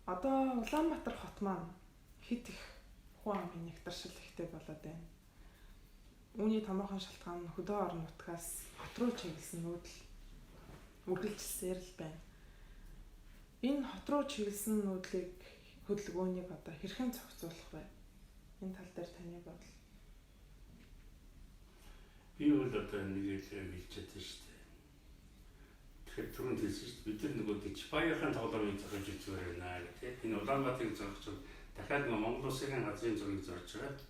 Одоо Улаанбаатар хот маань хэд их хүн амын нэгтаршил ихтэй болоод байна. Үүний томоохон шалтгаан нь хөдөө орон нутгаас хот руу чиглэсэн нүүдэл үргэлжилсээр л байна. Энэ хот руу чиглэсэн нүүдлийг хөдөлгөөнийг одоо хэрхэн зохицуулах вэ? Энэ тал дээр таны бодол. Би бол одоо нэг л хэлчихэд шүү дээ. Тэгэхээр түрүүнд хэлсэн шүү дээ. Бид нар нөгөө Чапаяахан тоглоомыг зохиож үзмээр байна гэх тийм. Энэ Улаанбаатарыг зохиож дахиад нөгөө Монгол Улсын газрын зургийг зорж байгаа.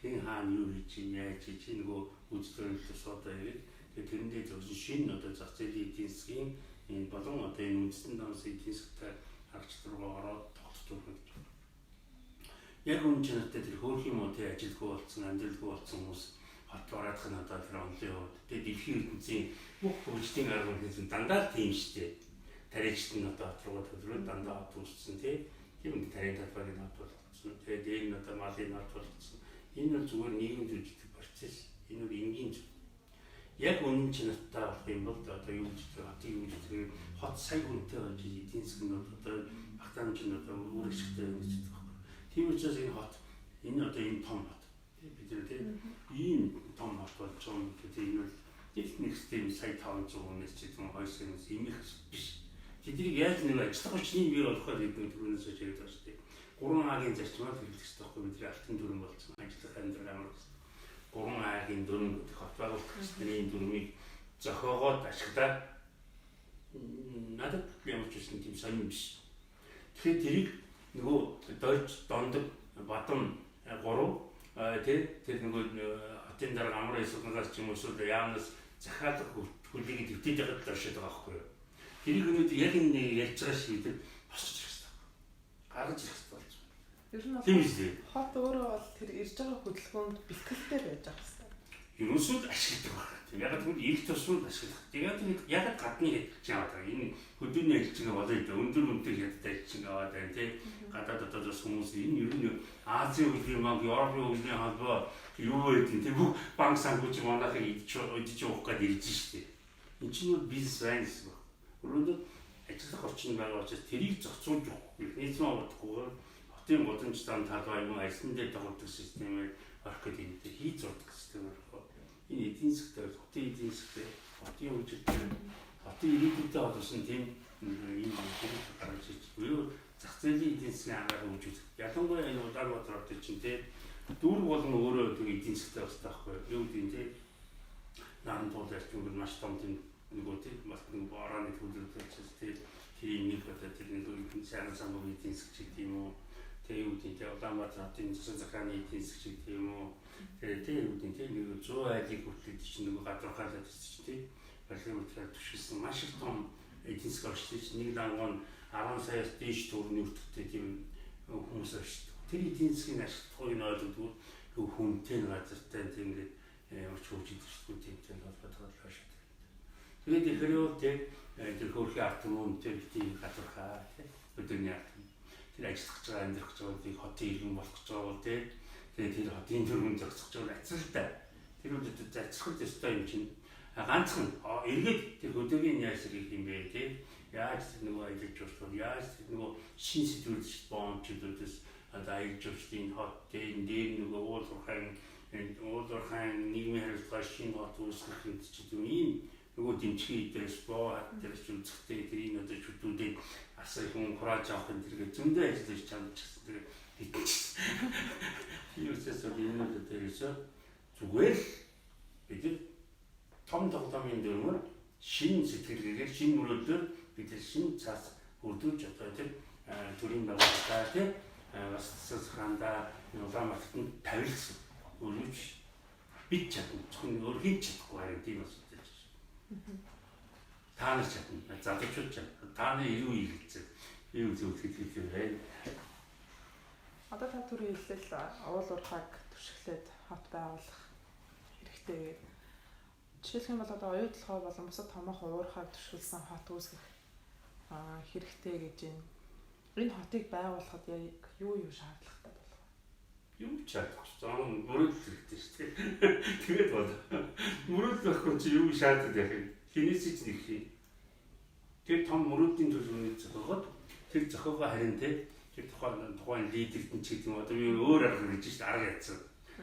Хин хаана юу хийж яаж хийж нөгөө үзлэрэлтээс одоо яг тэрэндээ зөвхөн шинэ одоо зах зээлийн эдийн засгийн энэ болон одоо энэ үндэстэн данс эдийн засгтай харагч руу ороод тогтцох гэж байна. Яг үн чанартай тэр хөөх юм уу тий ажилгүй болсон, амьдралгүй болсон хүмүүс хот ороодох нь одоо тэр онлын хувьд тэгээ дэлхийн ертөнцийн бүх хөгжлийн арга хэмжээ дандаа тийм шүү дээ. Тариачт нь одоо хот руу төлрөө дандаа хот үүссэн тий. Тийм тарийн талбайг нь хот болгосон. Тэгээ дээр нь одоо малын хот болгосон. Энэ бол зүгээр нийгэм зүйлдэг процесс. Энэ бол энгийн зүйл. Яг үнэн чанартай болох юм бол одоо юу гэж хотын юу гэж хот сая хүнтэй болж эдийн засгийн одоо багтаамж нь одоо өөр ашигтай юм гэж байна. Тийм учраас энэ хот энэ одоо энэ том хот бид нэр тийм ийм том хот болж байгаа юм гэдэг энэ бол нэг систем сая 500 хүнээс ч юм уу 200-аас имэх биш. Тэднийг яаж нэг ажиллах хүчний бий болохоо гэдэг түрүүнээс хэлж байгаа шүү дээ. 3 хагийн зарчмаар хэрэглэх хэрэгтэй байхгүй бидний алтан дүрэн болсон ажиллах амьдрал амар гэсэн. 3 хагийн дүрэн гэдэг хот байгуулах гэсний дүрмийг зохиогоод ашиглаад надад ямар ч юм тийм сонирм биш. Тэгэхээр тэрийг нөгөө дойч дондог бадам 3 тэр нөгөө хотын дараа амар эсвэлнээс ч юм уу эсвэл яамнаас захиалах хөлийг дэвтэж ягаад дөршөд байгаа байхгүй юу. Тэрийг өнөөдөр яг энэ ярьж байгаа шийдэл босч ирэх хэрэгтэй. Гаргаж ирэх хэрэгтэй болж байна. Ер нь бол хот өөрөө бол тэр ирж байгаа хөдөлгөөнд бэлтгэлтэй байж байгаа хэрэгтэй. Ерөөсөө ашигладаг байна. Яг тэгвэл их тусвал ашигладаг. Яг гадны хийж байгаа. Энэ хөдөөний ажилчин болоо дээ. Өндөр үнэтэй хятад ажилчин аваад байна тий. Гадаад одоо бас хүмүүс энэ ер нь Азийн хөгжлийн банк, Европын хөгжлийн холбоо юу гэдэг тийм бүх банк санхүүж манайхыг идэж уух гээд ирж штеп. Энэ чинь бол бизнес байна гэсэн үг. Өөрөөр ажиллах орчин байгаа учраас тэрийг зохицуулж өгөх. Нийцмээ бодохгүйгээр хотын гудамж зам талбай юм арьсан дээр тоглодог системээр орох гэдэг юм дээр хийж зурдаг системээр орох. Энэ эдийн засгтай, хотын эдийн засгтай, хотын хөгжилтэй, хотын ирээдүйтэй холбосон тийм ийм зүйл гарч ирж буюу зах зээлийн эдийн засгийн анхаарал хөгжүүлэх. Ялангуяа энэ Улаанбаатар хотод чинь тийм дүүрэг болон өөрөө тийм эдийн засгтай бастай байхгүй юу гэдэг тийм наран туулаарч өнгөр маш том тийм нөгөө тийм бас нэг орооны төлөвлөлтөд тийм тийм нэг одоо тэр нэг сайхан самбог эдийн засг гэдэг юм уу тэр үүдийн тэр Улаанбаатар хотын засаг захааны эдийн засг гэдэг юм уу тэр үүдийн тэр нэг 100 айлыг хүртэл чинь нөгөө гадуурхаалаад ирсэн тийм парламентаар түшилсэн маш их том эдийн засаг орчиж нэг дангон 10 саяас дээш төгрөгийн өртөгтэй тийм хүмүүс орчиж тэр эдийн засгийн ашиглахыг нь ойлгодгүй хүнтэй газартай тийм ингээд орч хөгжиж идэх тийм холбоотой шийдвэр. Тэгээд ихрээ тэр хөрхийн арт юм тэр тийм гадуурхаа тийм өдөрний арт тэр ажиллах гэж байгаа амьдрах гэж байгаа хотын иргэн болох гэж байгаа тийм тэгээд тэр хотын төрөнд зохицох гэж байгаа ацралтай тэр үедэд зарцах ёстой юм чинь ганцхан эргээд тэр хөдөөгийн яаж ирэх юм бэ тийм яаж нөгөө ажиллаж болох яаж нөгөө шин сэдвүүд боомчлуудаас одоо ажиллаж байгаа хот тийм дээр нөгөө уулуурхайн нийгмийн харилцаа шин хот үүсгэх юм чинь ийм нөгөө дэмжих идээс боо тэрч үзэхтэй тэрийн одоо шүтүүдийг асар хүн хурааж авах энэ зэрэг зөндөө ажиллаж чадчихсан тэр хийчихсэн. Юусээс энэ дээрээс зүгээр бид том тоглоомын дөрмөр шин сэтгэлгээгээр шин мөрөдлөөр бид шин цаас өрдүүлж одоо тэр төрийн байгууллагаа тийм бас засаханда Улаанбаатарт тавилсан өргөж бит чадна. Зөвхөн өөр хийж чадахгүй харин тийм бас та нар чадна. Залуучууд чадна. Та нар ирүү хийлцээ. Юу зөвлөх юм бэ? Одоо та түрүү хэллээ уулуурхайг түшиглээд хот байгуулах хэрэгтэй. Жишээлх юм бол одоо оюутлогоо болон бусад томоохон уурхайг түшиглсэн хот үүсгэх хэрэгтэй гэж байна. Энэ хотыг байгуулахад яг юу шаардлагатай болох вэ? Юу шаардлагатай? Мөрөдөл хэрэгтэй шүү дээ. Тэгээд бод. Мөрөдөл байхгүй чи юу шаарддаг яах вэ? Хинээс ч нэг хий. Тэр том мөрөдлийн төлөвлөгөөний зохиогод тэр зохиогоо харин тэ тэр тухайн лидерт нь ч гэдэг юм одоо би өөр арга гэж шүү дээ арга ядсан.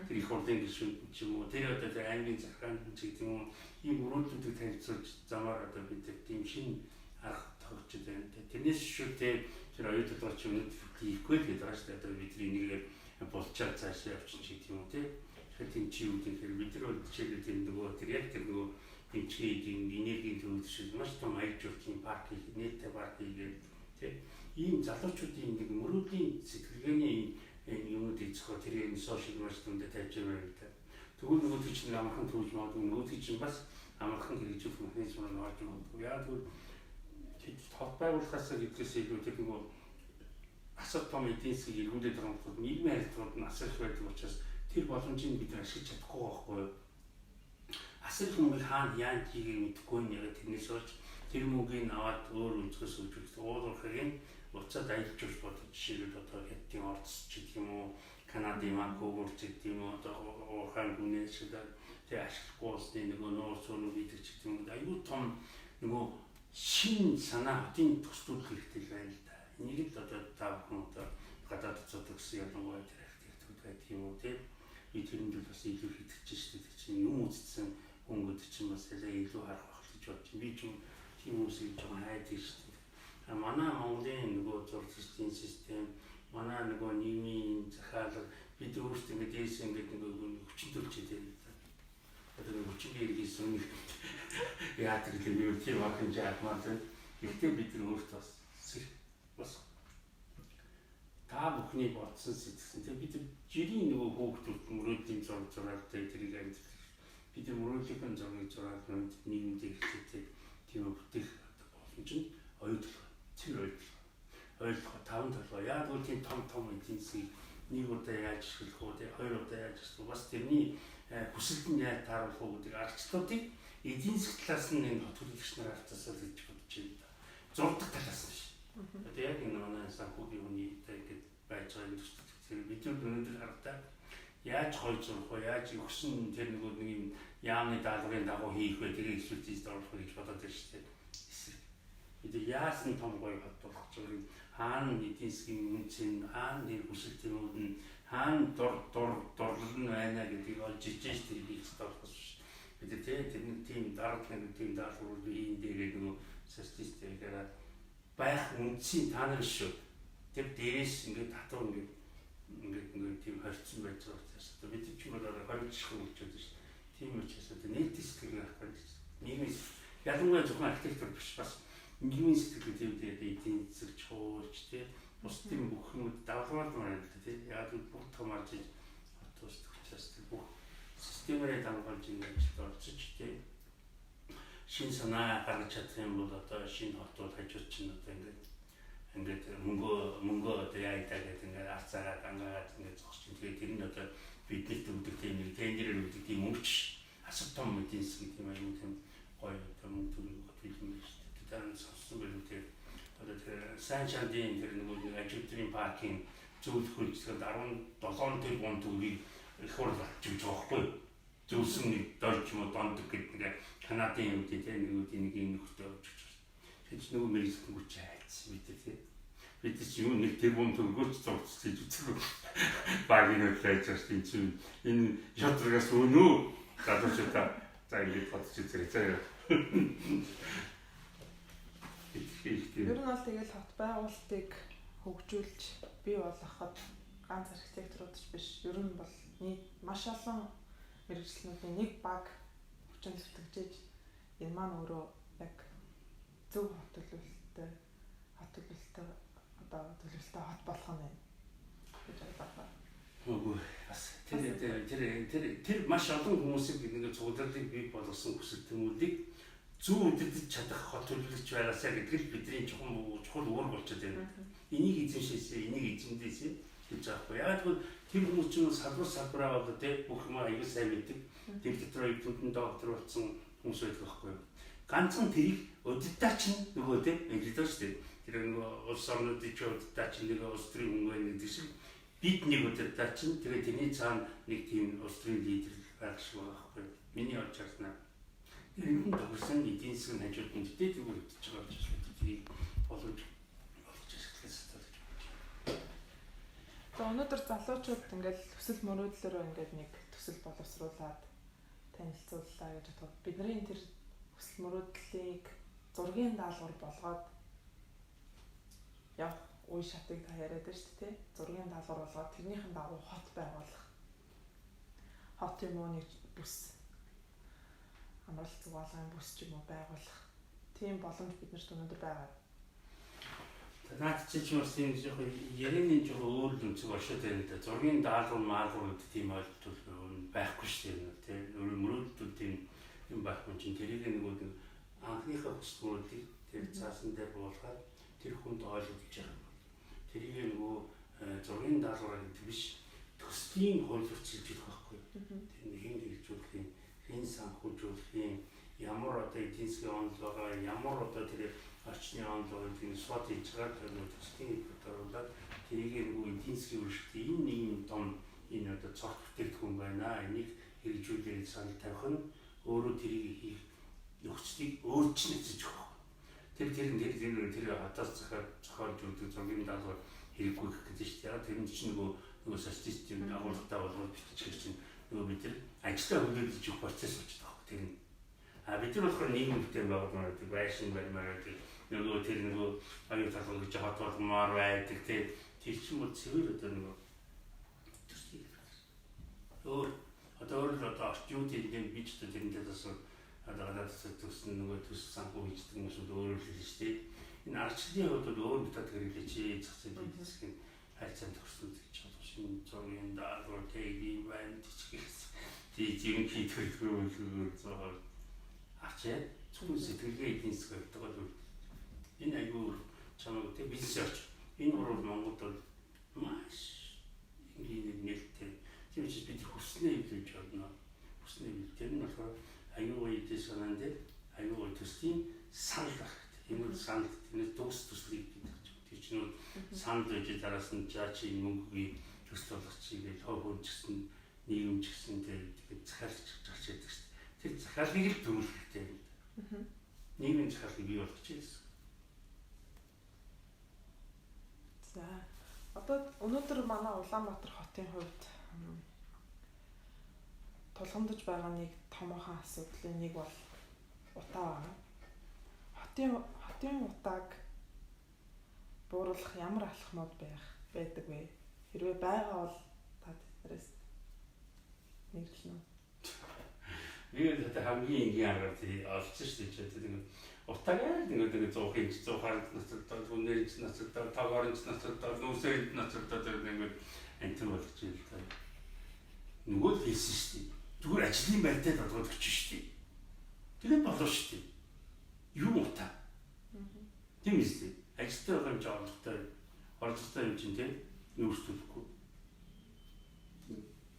Тэр их хурлын гишүүд ч юм уу тэр одоо тэр аймгийн захаанд ч гэдэг юм уу ийм өрөөлтүүдийг танилцуулж замаар одоо бид тийм шинэ арга тогтож байна. Тэрнээс шүү тэр оюутан ч өнөд хийхгүй л гэдэг байна шүү дээ. Одоо бид энийг болчаад цаашаа явчих ч гэдэг юм уу тэгэхээр тийм чи юу гэхээр бид нар бол жишээлбэл тэр нөгөө тэр яг тэр нөгөө тэмцгийн энергийн төлөвлөсөн маш том аялжуулалтын парк нийтдээ парк хийгээд тийм ийм залуучуудын нэг мөрөөдлийн сэтгэлгээний юмнуудыг зөвхөн тэрийн сошиал медиа тавьж байгаа юм даа. Тэгвэл нөгөө чинь амархан төвж магадгүй нөгөө чинь бас амархан хэрэгжүүлэх механизм нь орж магадгүй. Яг тэгвэл хот байгуулахаас гэдгээс илүү тэр нөгөө асар том эдийн засгийг эргүүлээд байгаа хүмүүс нийгмийн харилцаанд нь асар их байдаг учраас тэр боломжийг бид ашиглаж чадахгүй байхгүй юу? Асар их мөнгө хаана яаж хийгийг мэдэхгүй нь яг тэрнээс болж тэр мөнгөний аваад өөр өнцгөөс үзүүлж уулуурхыг уцаад аялж явж бодож жишээлбэл одоо хэдийн Орос ч гэх юм уу Канадын Ванкувер ч гэх юм уу одоо уурхайн гүнээс тэр ашиглахгүй улсны нөгөө нуур цөөнүүд идэх ч гэх юм уу аюу том нөгөө шин санаа хотын төслүүд хэрэгтэй байна л да. Энийг л одоо та бүхэн одоо гадаад цогц гэсэн ялангуяа тэр архитектур гэдэг юм уу тийм би тэрнүүд бол бас илүү хитэж шүү дээ чинь юм үзсэн хөнгөд чинь бас илүү харах байх гэж бодож би ч юм тийм хүмүүсийг жоохон хайдаг шүү дээ. Манай Монголын нөгөө зургийн систем манай нөгөө нийгмийн захиалга бид өөрсдөө мэдээс ингээд нөгөө хүчин төлчтэй юм да. Одоо нөгөө хүчин хийсэн нэг яадаг л юм тийм ахын жаадмаар тийм ихтэй бид өөрсдөө бас та бүхний бодсон сэтгэсэн тийм бид жирийн нөгөө хөөгтүүд мөрөөдлийн зурагтай тэрийг амьд бид мөрөөдлийн зураг нийгэмдээ хэрэгтэй тийм бүтээх боломж нь ойлгох тэр ойлгох таван толгой яг үл тийм том эдийн засгийг нэг удаа яаж ашиглах уу тийм хоёр удаа яаж ашиглах бас тэрний хүсэлт нь яаж тааруулах уу гэдэг аргачлалуудыг эдийн засгийн талаас нь энэ хот төлөвлөгч нар харцаасаа гэж бодож байна. Зурдаг талаас нь шүү. Одоо яг энэ манай санхүүгийн хүний ингээд байж байгаа юм шиг бид өнөөдөр харагдаа яаж хойж зурх вэ яаж өгсөн тэр нэг юм яамны даалгаврын дагуу хийх вэ тэрийг эсвэл оруулах гэж бодоод байна шүү дээ. Бид яасан том гоё хот болох ч юм хаана эдийн засгийн үнцэн хаана нэр хүсэлтнүүд нь хаана дурлал нь байна гэдгийг олж ижиж тэр хийх хэрэгтэй биш. Бид тийм дараагийн нэг тийм даалгаврууд ийм дээрээ нөгөө статистикээр байх үнцийн та нар шүү. Тэр дээрээс ингээд татвар ингээд тийм хорцсон байж байгаа учраас бид ч юм уу хоригдчих юм болчиход шүү. Тийм учраас нийт сэтгэл гарах гэж нийгмийн ялангуяа зөвхөн архитектур биш бас нийгмийн сэтгэл хөдлөлд эдийн засаг чуулж тий бусдын бүх юмуд давхраад байна л тий яг бүх томарж хотоос учраас бүх системээр дамжуулж ингэж орцож тий шин санаа гаргаж чадах юм бол одоо шинэ хотууд хажууд чинь одоо ингээд мөнгө одоо яадаг гэдэг ингээд арцаагаад ангаагаад ингээд зогсож тэгээд тэр нь одоо бидний төвдөх тийм нэг тендерээр үүдэх тийм мөнгөч асар том эдийн засгийн тийм аюул тийм гоё мөнгө төлөвлөгөө хийх юм шүү дээ. Тэр сонссон байх үү одоо тэр сайн шандын тэр нэг ажилтны паркийн зөвлөх хөлжлөнд 17 тэрбум төгрөгийг их хурл авчиж байгаа байхгүй зөвсөн нэг дорж юм уу донд гэдэг нэг Канадын юм тийм нэг юм нөхдөд авчиж байгаа. Тэгж нөгөө мэрэгчлэн хүч хайц бид тийм бид ч юу нэг тэрбум төгрөгөөр зурцж хийж үзэх багийн хөдлөж байгаа чинь энэ шатрагаас өнөө гадуучдаа за ингэж бодож үзээ заяа. Ер нь бол тэгэл хот байгуулалтыг хөгжүүлж бий болгоход ганц архитекторууд ч биш ер нь бол маш олон мэргэжлүүдийн нэг баг хүчин зүтгэж энэ маань өөрөө яг зөв хот төлөвлөлттэй одоо төлөвлөлттэй хот болох нь гэж бодлоо. Үгүй бас тэр маш олон хүмүүсийг нэг цуглуулыг бий болгосон хүсэл тэмүүлийг зөв үдирдэж чадах хот төлөвлөгч байгаасаа гэдэг л бидний чухал үүрэг болчиход байна. Энийг эзэмшээсээ энийг эзэмдээсээ гэж аахгүй. Яг л тэр хүмүүс чинь салбараа болоо те бүх юм аягүй сайн мэддэг. Тэр дотор эвдэнтэн доктор болсон хүмүүс байдаг байхгүй юу? Ганцхан тэрийг удирдаа чинь нөгөө те ингэдэг шүү дээ. Тэр нөгөө улс орнуудын ч удирдаа чинь нэг улс төрийн хүн байна гэдэг шиг бид нэг удирдаа чинь тэгээ тэрний цаана нэг тийм улс төрийн лидер байх шиг байгаа байхгүй юу? Миний олж харснаа энэ төгсөн эдийн засгийн хажууд нь тэтгэж байгаа учраас бидний боломж ашиглах хэрэгтэй гэж бодож байна. өнөөдөр залуучууд ингээл төсөл мөрөөдлөөрөө ингээд нэг төсөл боловсруулад танилцууллаа гэж бодоход бидний тэр төсөл мөрөөдлийг зургийн даалгавар болгоод явах үе шатыг та яриад байна шүү дээ. Зургийн даалгавар болгоод тэрнийхэн дагуу хот байгуулах. Хот юм уу нэг бүс амралт зугаалгын бүс ч юм уу байгуулах. Тийм боломж биднэрт өнөөдөр байгаа. Наад чи бас юм жоо ярианы жоо өөр үнцэг оршоод байна да. Зургийн даалгавар маалгавар гэдэг тийм ойлголт байхгүй шүү дээ. Тэ мөрөөдөл тийм юм байхгүй чинь тэрийг нэг анхныхаа хүсмөрүүдийг тэр цаасан дээр буулгаад тэр хүнд ойлгуулж байгаа. Тэрийг нөгөө зургийн даалгавар гэдэг биш төслийн хуулиуч хэлж байгаа байхгүй. Тэр нэг хэлжүүлэх юм, хэн санхүүжүүлэх юм, ямар одоо эдийн засгийн онол байгаа, ямар одоо тэр орчны онол гэдэг нь сууд хийж байгаа тэр төслийн хэлбэрээр тэрийг нөгөө эдийн засгийн үйлчлэлт энэ нэг юм том энэ одоо цогт бүтээгдэхүүн байна. Энийг хэрэгжүүлээд санал тавих нь өөрөө тэрийг хийх нөхцөлийг өөрчлөж өгөх. Тэр хатаас зохиолж өгдөг зургийн даалгавар хэрэггүй гэх гэдэг чинь яг тэр чинь нөгөө социалистийн агуулгатай болгоод бичиж чинь нөгөө бид нар ажлаа хөлөөлж өгөх процесс болж байгаа. Тэр нь бид нар болохоор нийгэм бүтээн байгуулмаар байшин баримаар нөгөө тэр нөгөө аюул талхал гэж хот болгомоор байдаг тэр чинь бол цэвэр одоо нөгөө төсөл өөр одоо орчин үеийн энэ бич одоо тэрнээс асуу одоо төсөл нөгөө төсөл санхүү хийдэг юм шиг өөрөөр хэлж шүү дээ. Энэ арчлалын хувьд өөр метод хэрэглэж зах зээлийн хэсгийн хайцаанд төгссөн гэж бодож шинэ зургийн даалгавар тэгээд байна гэж тийм хийдгэргүй зохиол ачаа зөвхөн сэтгэлгээ эдийн засаг гэдэг бол энэ аюул чамаг тэг бизнес орч энэ урал Монголд бол маш ингээд нэлтэй тийм ч бид хүснээ хэлж байна. Хүснээ тэр нь болохоор аюул эдийн санаанд аюул төслийн санал байх. Энэ санал тэрнээс төслийг гэдэг чинь тэр чинь санал гэж дараас нь жаачи мөнгөгийн төсөл болгох чигээр хов хөнжсөн нийгэм ч гэсэн тэгээд захиалж гарч яадаг шүү дээ. Тэр захиалгыг л дөрвөлтэй юм. Нийгмийн захиалгыг бий болгож ирсэн. За одоо өнөөдөр манай Улаанбаатар хотын хувьд тулгамдж байгаа нэг томоохон асуудлын нэг бол утаа байна. Хотын утааг бууруулах ямар алхмууд байдаг вэ? Хэрвээ байгаа бол та тэднээс нэрлэнэ үү? Нэг хамгийн энгийн аргаар олцсон шүү дээ. Тэгээд утаагаар нэг 100-аар нацалдаад, үнээрч нацалдаад, тагаарч нацалдаад, нүсэнд нацалдаад нэг антер болгож ийлээ. Нөгөө л хэлсэн шүү дээ. Зүгээр ажлын байртай бодгоод өгч шүү дээ. Тэгээд болоо шүү дээ. Юу утаа? Тийм ээ. Ажилтай байгаа юм чи орлоготой юм чинь тийм нүүрстүүлэхгүй.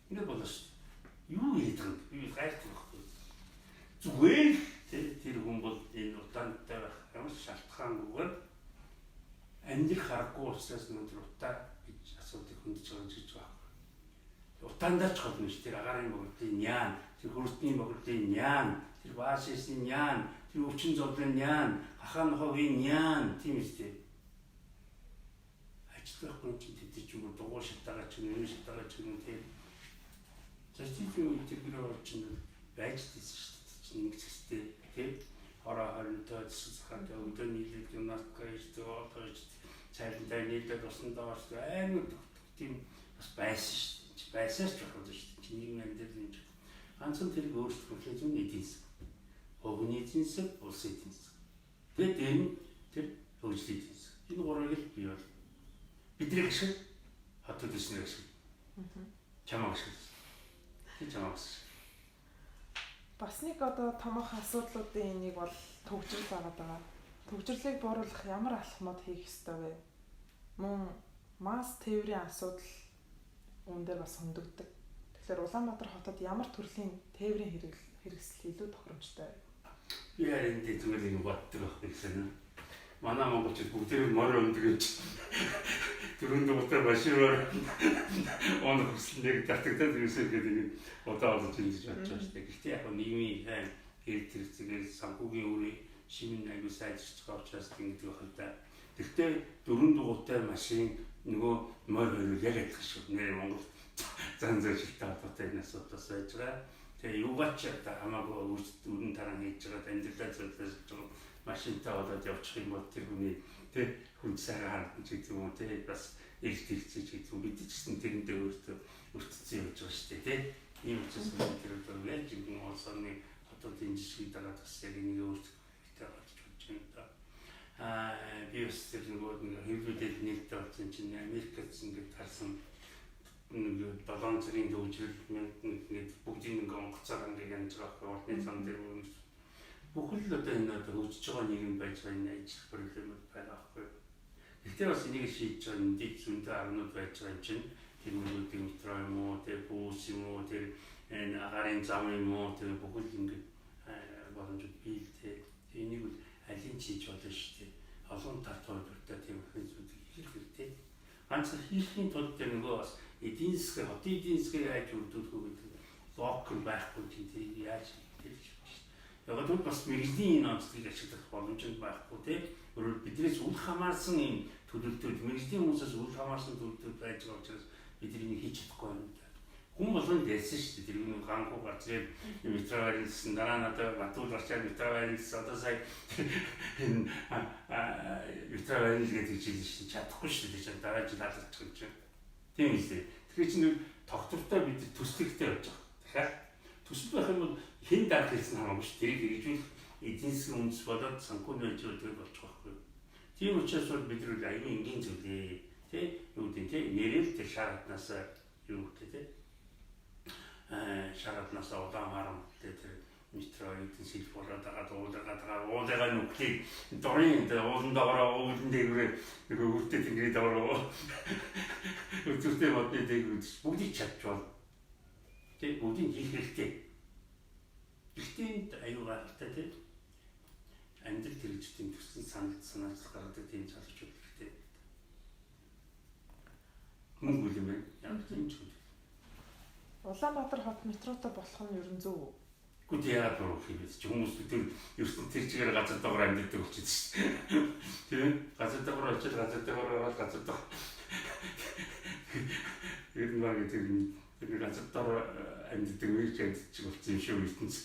Ингээд болоо шүү дээ. Юу хийдэг юм? Би гайхдаг байхгүй. Зүгээр тэр хүн бол энэ утаантай байх ямар шалтгаангүйгээр амьдрах харахгүй учраас өнөөдөр утаа гэж асуудыг хөндөж байгаа гэж байна. Утаандаа ч холно шүү. Тэр агарын богдлын яан, тэр хөрсний богдлын яан, тэр баашисны яан, тэр өвчин зовлон яан, хахан хогийн яан тийм ээ. Ажиллахгүй чинь тэд ч юм уу дугуй шатагаа ч юм уу шатагаа ч юм уу тийм. Зочдын үеийн орчин байж дийсэн шүү дээ. Чинь нэг зэгстэй тийм. Хороо хоронтой засахад өдөр нийлээд юмнаас гайждаг одоож цайлантай нийлээд усандаа орсон амар тийм бас байсан шүү дээ. Байсан ч болох шүү дээ. Чи нийгэм амьдрал юм чи. Ганцхан тэрийг өөрсдөө хэлсэн эдийн засаг. Хогны эдийн засаг, улс эдийн засаг. Тэгээд дээр нь тэр хөгжлийн эдийн засаг. Энэ гурвыг л бий бол бидний ашиг хотод ирсэн ашиг. Чамаа ашиг. Тэр чамаа ашиг. Бас нэг одоо томоохон асуудлуудын нэг бол төгжрөл байгаа. Төгжрлийг бууруулах ямар алхмууд хийх ёстой вэ? Мөн масс тээврийн асуудал үүн дээр бас хөндөгдөг. Тэгэхээр Улаанбаатар хотод ямар төрлийн тээврийн хэрэгсэл илүү тохиромжтой вэ? Би харин энэ зүгээр нэг боддог байх гэсэн. Манай монголчууд бүгдээр морь өндөг гэж дөрөнд утаа башираар он хөслөнийг татагдаад юусээ гэдэг нэг удаа олж ингэж бодож байна шүү дээ. Гэхдээ яг нийгмийн хайн гэрэл зэрэгцээр санхүүгийн үрийн шимэн аягүй сайжирч байгаа учраас ингэж байгаа хэл та. Гэхдээ дөрөнд утаа машин нөгөө морь хоёр яг адилхан шүү. Нэр Монгол зан зөвшөлттэй холбоотой энэ асуудал байж байгаа. Тэгээ юугаач одоо хамаагүй үрдэн таран хийж байгаа амьдралаа зөвлөж байгаа машинтай болоод явчих юм бол тэр хүний тэг хүн сайхан харагдаж гэдэг юм уу тэг бас эрт хэрэгцээж гэдэг юм бид ч гэсэн тэрэндээ өөртөө өртцсөн явж байгаа шүү дээ тэг. Ийм учраас тэр бол яаж юм олсоны хотуудын жишгийг дараад бас яг нэг өөртөө хэрэгтэй болж бодож байна да. Би бас тэр нөгөө хэвлүүдэл нээлттэй болсон чинь Америкт ингээд харсан нэг 7 цагийн төвжрэл ингээд бүгдийн нэг онгоцоор ингээд янз бүр орны зам дээр бүхэл л одоо энэ одоо хөгжиж байгаа нийгэм байж байгаа энэ ажил проблемууд байгаа байхгүй. Гэхдээ бас энийг шийдэж байгаа энэ дэд зүйнтэй арнууд байж байгаа юм чинь тэр хүмүүсийн метро юм уу тэр бус юм уу тэр энэ агарын зам юм уу тэр бүхэл ингээд боломжууд биелтэй. Энийг бол алин чийж болно шүү дээ. Олон талтай дуртай тийм хүмүүсүүдийг хийх хэрэгтэй. Ганцхан хийхийн тулд тэр нөгөө бас эдийн засгийн хотын эдийн засгийг яаж өрдүүлэх вэ гэдэг логик байхгүй тийм яаж хийх вэ? Яг л бас мэрэгжлийн энэ онцлогийг ашиглах боломж байхгүй тийм. Өөрөөр биднээс үл хамаарсан энэ төлөвлөлтүүд мэрэгжлийн хүмүүсээс үл хамаарсан төлөвлөлтүүд байж байгаа учраас бид энийг хийж чадахгүй юм да. Хүн болгонд ярьсан шүү дээ. Тэр нэг ганхуу гарч ирээд метроварын гэсэн дараа нь одоо Батуул гарчаад метроварын гэсэн одоо сая энэ метроварын гэдэг чинь чадахгүй шүү дээ. Дараа жил халдчих юм чинь. Тийм үү? Тэгэхээр чинь нэг тогтвортой бид төслөгтэй болж байгаа. Тэгэхээр төсөл байх юм бол хэн дарах гэсэн хамаагүй шүү. Тэрийг хэрэгжүүлэх эдийн засгийн үндэс болоод санхүүний ажлуудыг болж байгаа байхгүй. Тийм учраас бид нар аюун энгийн зүйлээ тий юу гэдэг тий нэрэл тэр шаарднаас юу гэдэг тий шаарднаас удаан харамттай тэр метро эдийн засгийн болоод байгаа уулаа нүхлийг дорын уулан доороо уулан дээр нэг үрдэт ингээд доороо үрдэтэй модны дээр бүгдийг чадчихвал тий бүгдийг хийх хэрэгтэй. Гэхдээ аюу гаралтай тий амьдрал хэрэгжлийн төслийн санал гаргадаг тийм залуучууд хэрэгтэй. Мөнгө юм байна. Яг тийм ч үү. Улаанбаатар хот метротой болох нь ерөн зөв үү? Гүт яагаад буруу хийвэ чи хүмүүс тэр ертөнцийн тэр чигээр газар доогоор амьддаг болчихсон шүү дээ. Тийм газар доогоор очиж газар доогоор ороод газар доогоор ер нь баг тэр газар доогоор амьддаг үеч амьдчих болсон юм шүү ертөнц.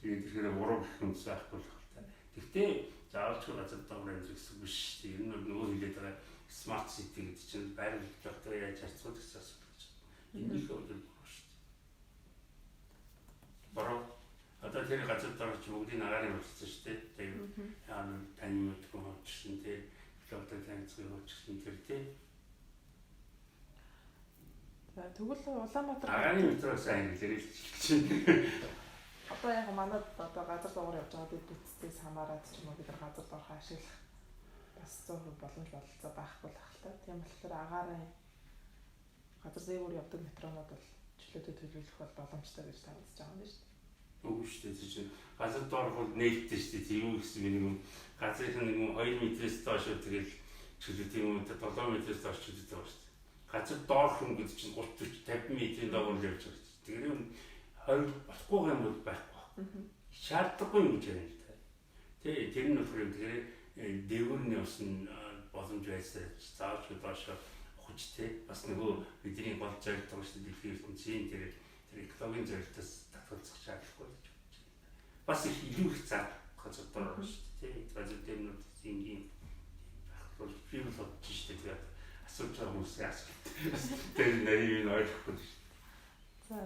Тэгээд тэгэхээр буруу гэх юм заахгүй л байна. Гэхдээ заавалч газар доогоор амьддаг гэсэн биш шүү дээ. Ер нь нөгөө хэлээд байгаа смарт сити гэдэг чинь байр доогоор яаж харьцуулах гэсэн асуудал чинь. Энэ их өөр бараа одоо тэр газар доорч бүгдийн агарын болсон шүү дээ. Тэгээд таны мэдгүй болчихсон тийм флотын танцыг болчихсон тэр тийм. Тэгвэл Улаанбаатар агарын метро сайн хэлэрэй чинь. Одоо яг манад одоо газар доогоор явж байгаа бүтцээс хамаарат ч юм уу бид нар газар доороо ашиглах бас 100% боломж бололцоо байхгүй л ахaltaа. Тийм болохоор агарын газар зээгүүр явдаг метронууд бол чөлөөтэй төлөвлөх бол боломжтой гэж тавьж байгаа юм шүү дээ. Үгүй шүү дээ чинь газар доорх бол нээлттэй шүү дээ. Юу гэсэн би нэг газрын нэг 2 метрээс доош тэгэл чөлөөтэй юм уу 7 метрээс доош чөлөөтэй байна шүү дээ. Газар доорх юм гэдэг чинь 30 40 50 метрийн доогоор явж байгаа шүү дээ. Тэгэхээр юм 20 болохгүй юм бол байхгүй. Шаардлагагүй юм гэж байна л да. Тэ тэр нь болохоор тэгэхээр дээгүүрний усан боломж байсан заавч доош ухаж тэ бас нөгөө бидний гол зорилт байгаа шүү дээ. Дэлхийн ертөнцийн тэр экологийн зорилтоос татгалзах шаардлагагүй гэж бодож байна. Бас их илүү их зар газар доор байна шүү дээ. Тийм газар дээрнүүд энгийн байх бол би бол бодож шүү дээ. Тэгээд асууж байгаа хүмүүсийн асуулт. Тэр нарийн ойлгохгүй шүү дээ. За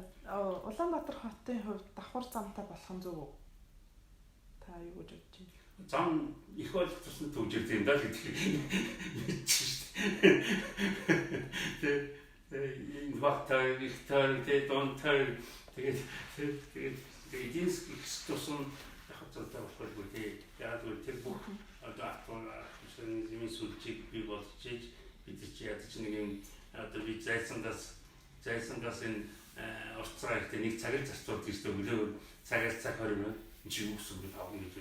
Улаанбаатар хотын хувьд давхар замтай болох нь зөв үү? Та юу гэж бодож байна? Зам их болох тусна төвжирд юм даа гэдэг юм шүү дээ. Энэ багтаа ихтэй тэ донтой тэгээд эдийн засгийн яг зөвхөн болохгүй тий. Яг л тэр бүх одоо автомобиль сүлжиг бий болчихж бид чи ядаж нэг юм одоо би зайсангаас энэ орцгой ихтэй нэг цагаар зарцуулдаг шүү дээ. Өглөө цагаас цаг 20 минут чи юу гэсэн бэ 5 минут.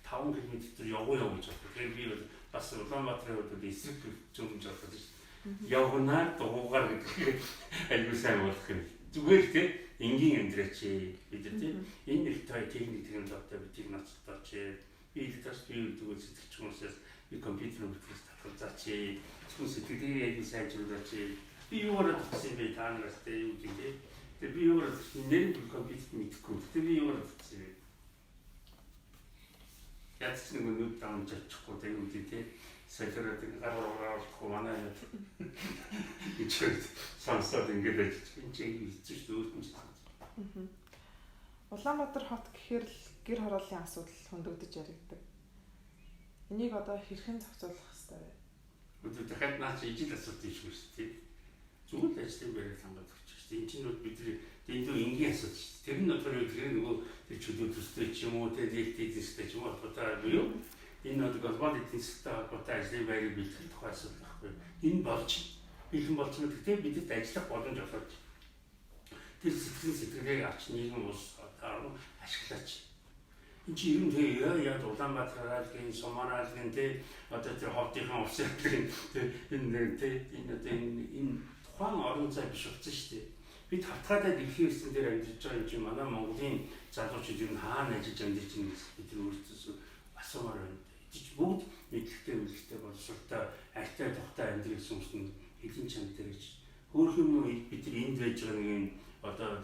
5 км яваа гэж байна. Тэгэхээр би бас Улаанбаатарын хувьд эсрэг зөвлөж байгаа шүү. Явна дуугаар гэдэг аюу сайн болох юм. Зүгээр тийм энгийн амьдраач бид тийм энэ их тай техник технологитой бид ноцтолч би дэвтэрч би зүгээр сэтгэж хүмүүсээс 이 компью터로 붙여서 tatгалзаач. Зөвхөн сэтгэлээ сайжруулаач. Би юугаар татсан бэ та нараас тэ юу гэдэг. Тэгээ би юугаар нэр компьютер мэдхгүй. Тэгээ би юугаар татсан. Яц нэг нүд таамж очихгүй тэгээ үү тэ. Сэтэрэг гараараа манай ичээд сонсоод ингээд ажиллаж энэ чинь хийж өөртөө. Улаанбаатар хот гэхээр л гэр хорооллын асуудал хөндөгдөж яригддаг. Энийг одоо хэрхэн зохицуулах хэрэгтэй вэ? Өдөр дахиад наач ижил асуудал биш үү тий. Зүгээр л ажлын байрал хангаж өгч шүү дээ. Энэ чинь бидний дэндүү энгийн асуудал шүү дээ. Тэр нь болохоор нөгөө тэр чөлөө төстэй ч юм уу тий дээлтэй ч юм уу одоо юу? Энэ нэг глобал эдийн засгийн холбоотой ажлын байрыг бэлтгэх тухай асуудал байхгүй. Энэ болж бэлэн болж байгаа гэхдээ бидэд ажиллах боломж олгож тэр сэтгэлээ авч нийгэм ус ашиглаач. Энд чи ер нь тэгээ Улаанбаатараа л гин Сумаараа л гин тэ одоо тэр ховдынхан усын энэ тухайн орон зай биш болсон шүү дээ. Бид хатгаатай дэлхийн эрсдэн дээр амьдарч байгаа юм чи манай Монголын залуучууд ер нь хаана ажиллаж амьдарч байгаа гэж бид өөрсдөө асуумаар байна. Эдгээр бүгд мэдлэгтэй боловсролтой айтай тухтай амьдрэх хүмүүс нь хэдийн чанд дээр гэж хөөх юм уу бид нар энд байж байгаа нэг юм одоо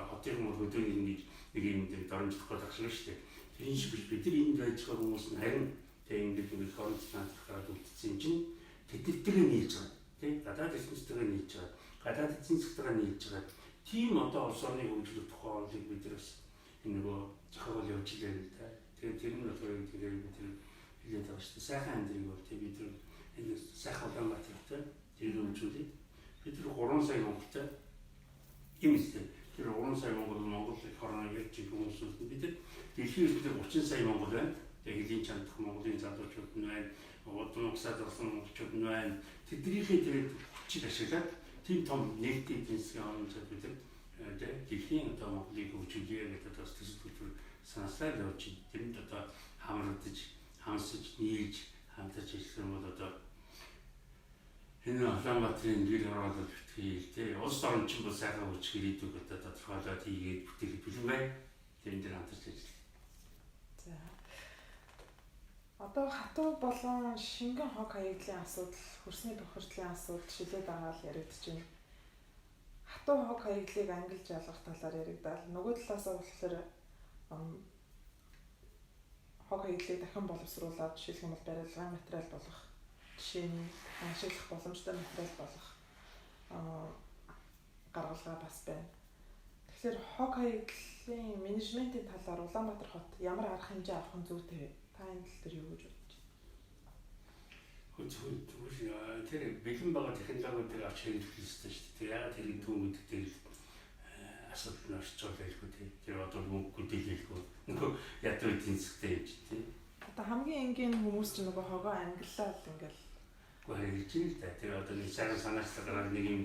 хотын хөдөөний нэг юм дөрмжлөх гэдэг шиг шүү дээ. Тэр шиг бид нар энд байж байгаа хүмүүс нь харин тэг ингээд нэг хорцнаад гараад үлдсэн чинь тэднэртэй нийлж байгаа. Тэг гадаад эсэнцтэйгээ нийлж байгаа. Гадаад эсэнцтэйгээ нийлж байгаа. Тийм одоо улс орны хөгжлөх тухай онолыг бид нар бас энэ нөгөө зохиол явуулж илээ л да. Тэгээд тэр нь болохоор тэгээд бид нар хэлээд байгаа шүү дээ. Сайхан амьдрыг бол тэг бид нар энэ сайхан Улаанбаатартай тэр үйлчлүүлээд бид нар 3 сая Монголтой юм эсвэл тэр 3 сая Монгол их орны ярьж хүмүүсүүд бид нар дэлхийн эрдэмтдийн 30 сая Монгол байна. Тэгээд хэдийн чандах Монголын залуучууд нь байна. Удам угсаад болсон монголчууд нь байна. Тэднийхээ тэгээд хүчийг ашиглаад тийм том нийтийн эдийн засгийн орнууд бид нар дэлхийн одоо Монголыг хөгжүүлээ гэдэг одоо төсөл санаасаар явж байна. Тэрэнд одоо хамрагдаж, хамсаж, нийлж, хамтарч ажиллах юм бол одоо энэ Улаанбаатарын гэр хороолол битгий тий улс орн чинь бол сайхан хөгжих ирээдүйг одоо тодорхойлоод хийгээд бүтээхэд бэлэн бай. Тэрэн дээр хамтарч ажиллах. За. Одоо хатуу болон шингэн хог хаягдлын асуудал, хөрсний бохирдлын асуудал шилээд байгаа л яригдж байна. Хатуу хог хаягдлыг ангилж ялгах талаар яригдаад нөгөө талаасаа болохоор хог хаягдлыг дахин боловсруулаад жишээлх юм бол барилгын материал болгох жишээний ашиглах боломжтой материал болгох гаргалгаа бас байна. Тэгэхээр хог хаягдлын менежментийн талаар Улаанбаатар хот ямар арга хэмжээ авах нь зүйтэй вэ? Та энэ тал дээр юу гэж бодож байна? Тэр бэлэн байгаа технологиудыг авч хэрэглэх хэрэгтэй шүү дээ. Яагаад тэр түүмүүд дээр асуудал нь орж байгаа байлгүй тий. Тэр одоо мөнгө дэглэхгүй. Нөгөө ядуу эдийн засгтай юм чи тий. Одоо хамгийн энгийн хүмүүс ч нөгөө хогоо ангиллаад ингээл хэлж ийн л да. Тэр одоо нэг сайхан санаачлалаар нэг юм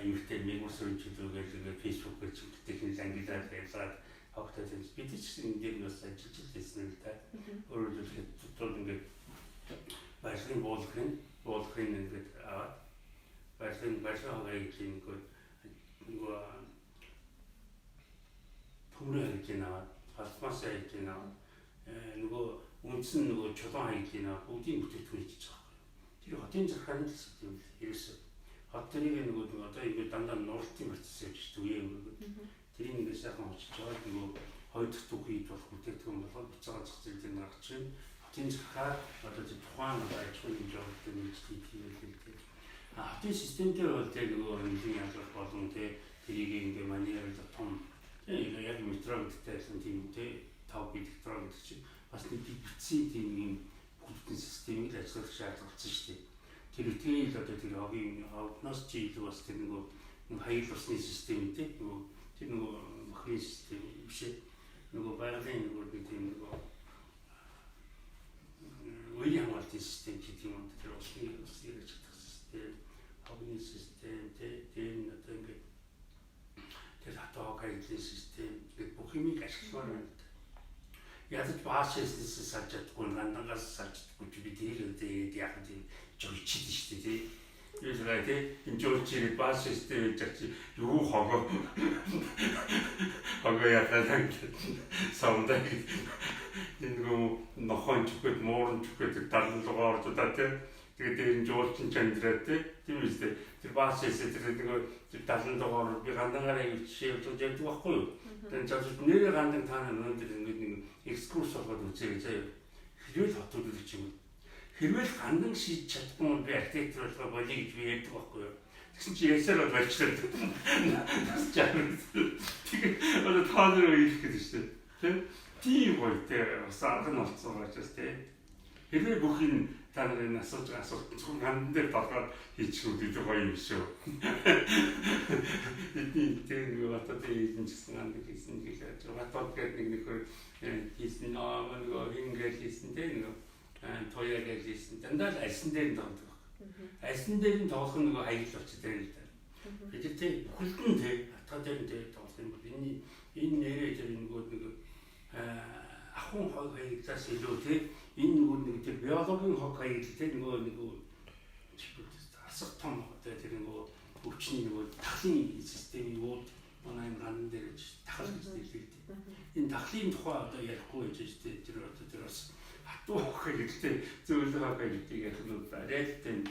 юмтэй мигросөрчилгөөгээд Facebook гэж техник ангиллаад байлгаад хогтойд бид ч энэ дээр бас ажиллаж байсан л да. Өөрөөр хэлбэл тутууд ингээд барилгын буулгын ингээд аваад барилгын хогоёг ингээд нөгөө төмрөө хийж аваад пластмас хийж аваад нөгөө үндсэн нөгөө чулуун хаягийг бүгдийг бүтээгдэхүүн хийж байгаа. Тэр хотын захааны төсөл юм ерөөсөө. Хот тэрийг нөгөө одоо ингэ дандаа нурлтын процесс явж байгаа үе. Тэрийг ингэ сайхан очиж байгаа нөгөө хоёр дахь түүхийд болох бүтээгдэхүүн болгоод буцаага зах зээл дээр гаргаж байна. Хотын захаа одоо тухайн аж ахуйн хэмжээгээр нэгжлийг хийлээ. Хотын системтэй бол тэр нөгөө нэгэн ялгах болон тэрийг ингэ манераар том яг метро гэдэгтэй адилхан тийм тав метро гэдэг чинь бас нэг бичсэн тийм юм бүтээн системийг ажиллах шаардлагатай шүү дээ. Тэр үтгэл одоо тэр огноос чи илүү бас тэр нөгөө хаяг усны систем тийм тэр нөгөө махны систем биш нөгөө байгалийн нөгөө тийм нөгөө үеийн хамгаалтын систем гэдэг юм тэр усны хэрэгжих систем, огны систем тийм одоо ингээд тэр хатуу хаягдлын систем бүх юмыг ашиглах юм. Ядаж баашээс салж чадахгүй, гандангаас салж чадахгүй би тэр яг тийм жогчид шүү дээ тий. 유스가 돼 인조치를 빠졌을 때 저기 유호거 허거야 가장 상당히 이거 너한 축구 모른 축구 다른 거 ор도 다때 그때 인조치 전들한테 뒤에서 그 빠졌을 때 그거 다른 거 비 간다가래 시에 좀 제도 왔고요. then 저도 내려가는 타는 놈들은 익스쿠르스하고도 제가 필요를 더 두드리지 필요를 가는 시 작품을 아르키텍처로 벌리기 위해 했던 것 같고요. 진짜 예세로 발전을 진짜 어느 타들로 이렇게 됐어요. 뒤에 볼 때 싸는 없어가지고 때 이를 보긴 다른 나서 좀 갔는데 다가 이 친구들이 좋아요 있어. 이때 그 왔다 때 진짜 상한데 있으니까 저 왔다 때는 그 있으나 뭐 인게 있는데 토야가 있는데 나 알신데는 더 알신데는 더 하는 거 아이들 어쨌든 이제 굵은데 타던데 더 생각이 이 내에 되는 거 아홍하게 있다시도 돼 인군 이제 배워서는 거기에 되는 거 지금 다섯통 되는 거 옵션이 뭐 다른 시스템이 뭐 원하는 가는 데를 다 가지고 있을 때 이 다른 토하다 열고 이제 들어서 또 그때 저기다가 이렇게 그 발했던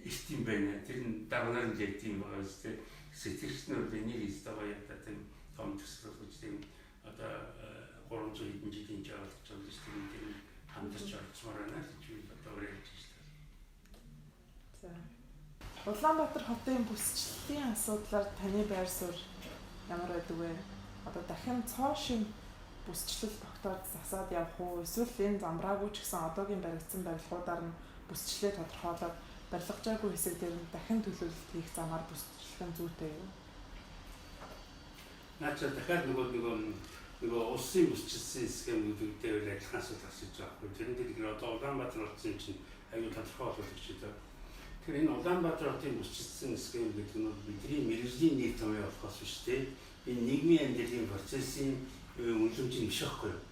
이스팀벤에 다른 제팀 왔을 때 스티스너 되니 있어야 했던 컴퓨터로 지금 어다 그런 저 인지된 저 시스템이 함께서 말하는 지금 그랬지. За. Улаанбаатар хотын бүсчлэлийн асуудлаар таны байр суурь ямар байдаг вэ? Одоо дахин цоо шин бүсчлэл тогтоод засаад явах уу? Эсвэл энэ замраагүй ч гэсэн одоогийн баригдсан барилгуудаар нь бүсчлээ тодорхойлоод барилгажаагүй хэсэг дээр нь дахин төлөвлөлт хийх замаар бүсчлэх нь зүйтэй юу? Наач дахиад нөгөө улсын бүсчилсэн схемүүдтэй адилхан асуудал асууж байгаа. Тэрэн дээр одоо Улаанбаатар хотын чинь аюул тодорхой болгож байна. Тэгэхээр энэ Улаанбаатар хотын бүсчилсэн схем гэдэг нь бидний мэрэгжлийн нийт томьёо болохоос биш те энэ нийгмийн амьдралын процессын үнэлэмж биш байхгүй юу.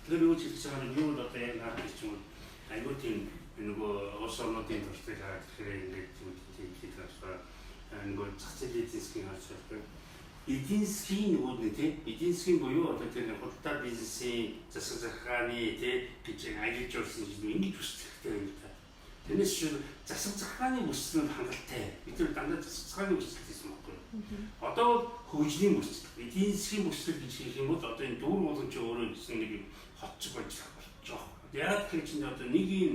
Тэгэхээр юу ч хэлж байгаа нь юу л одоо яг наад чинь аюул тийм нөгөө улс орнуудын туршлагыг хараад тэгэхээр ингээд тийм хэлж нөгөө зах зээлийн эзэн харж байгаа. Эдийн засгийн нөгөө нэг тийм эдийн засгийн буюу одоо тэр худалдаа бизнесийн засаг захааны тийм гэж ажиллаж орсон юм ингэж хүсэлтэй юм та. Тэрнээс шүү засаг захааны өсөлт хангалттай. Бид нар дандаа засаг захааны өсөлт гэсэн юм байна. Одоо хөгжлийн өсөлт, эдийн засгийн өсөлт гэж хэлэх юм бол одоо энэ дүүр болгоч өөрөө гэсэн нэг хотч болж байгаа. Яг тэр чинь одоо нэг юм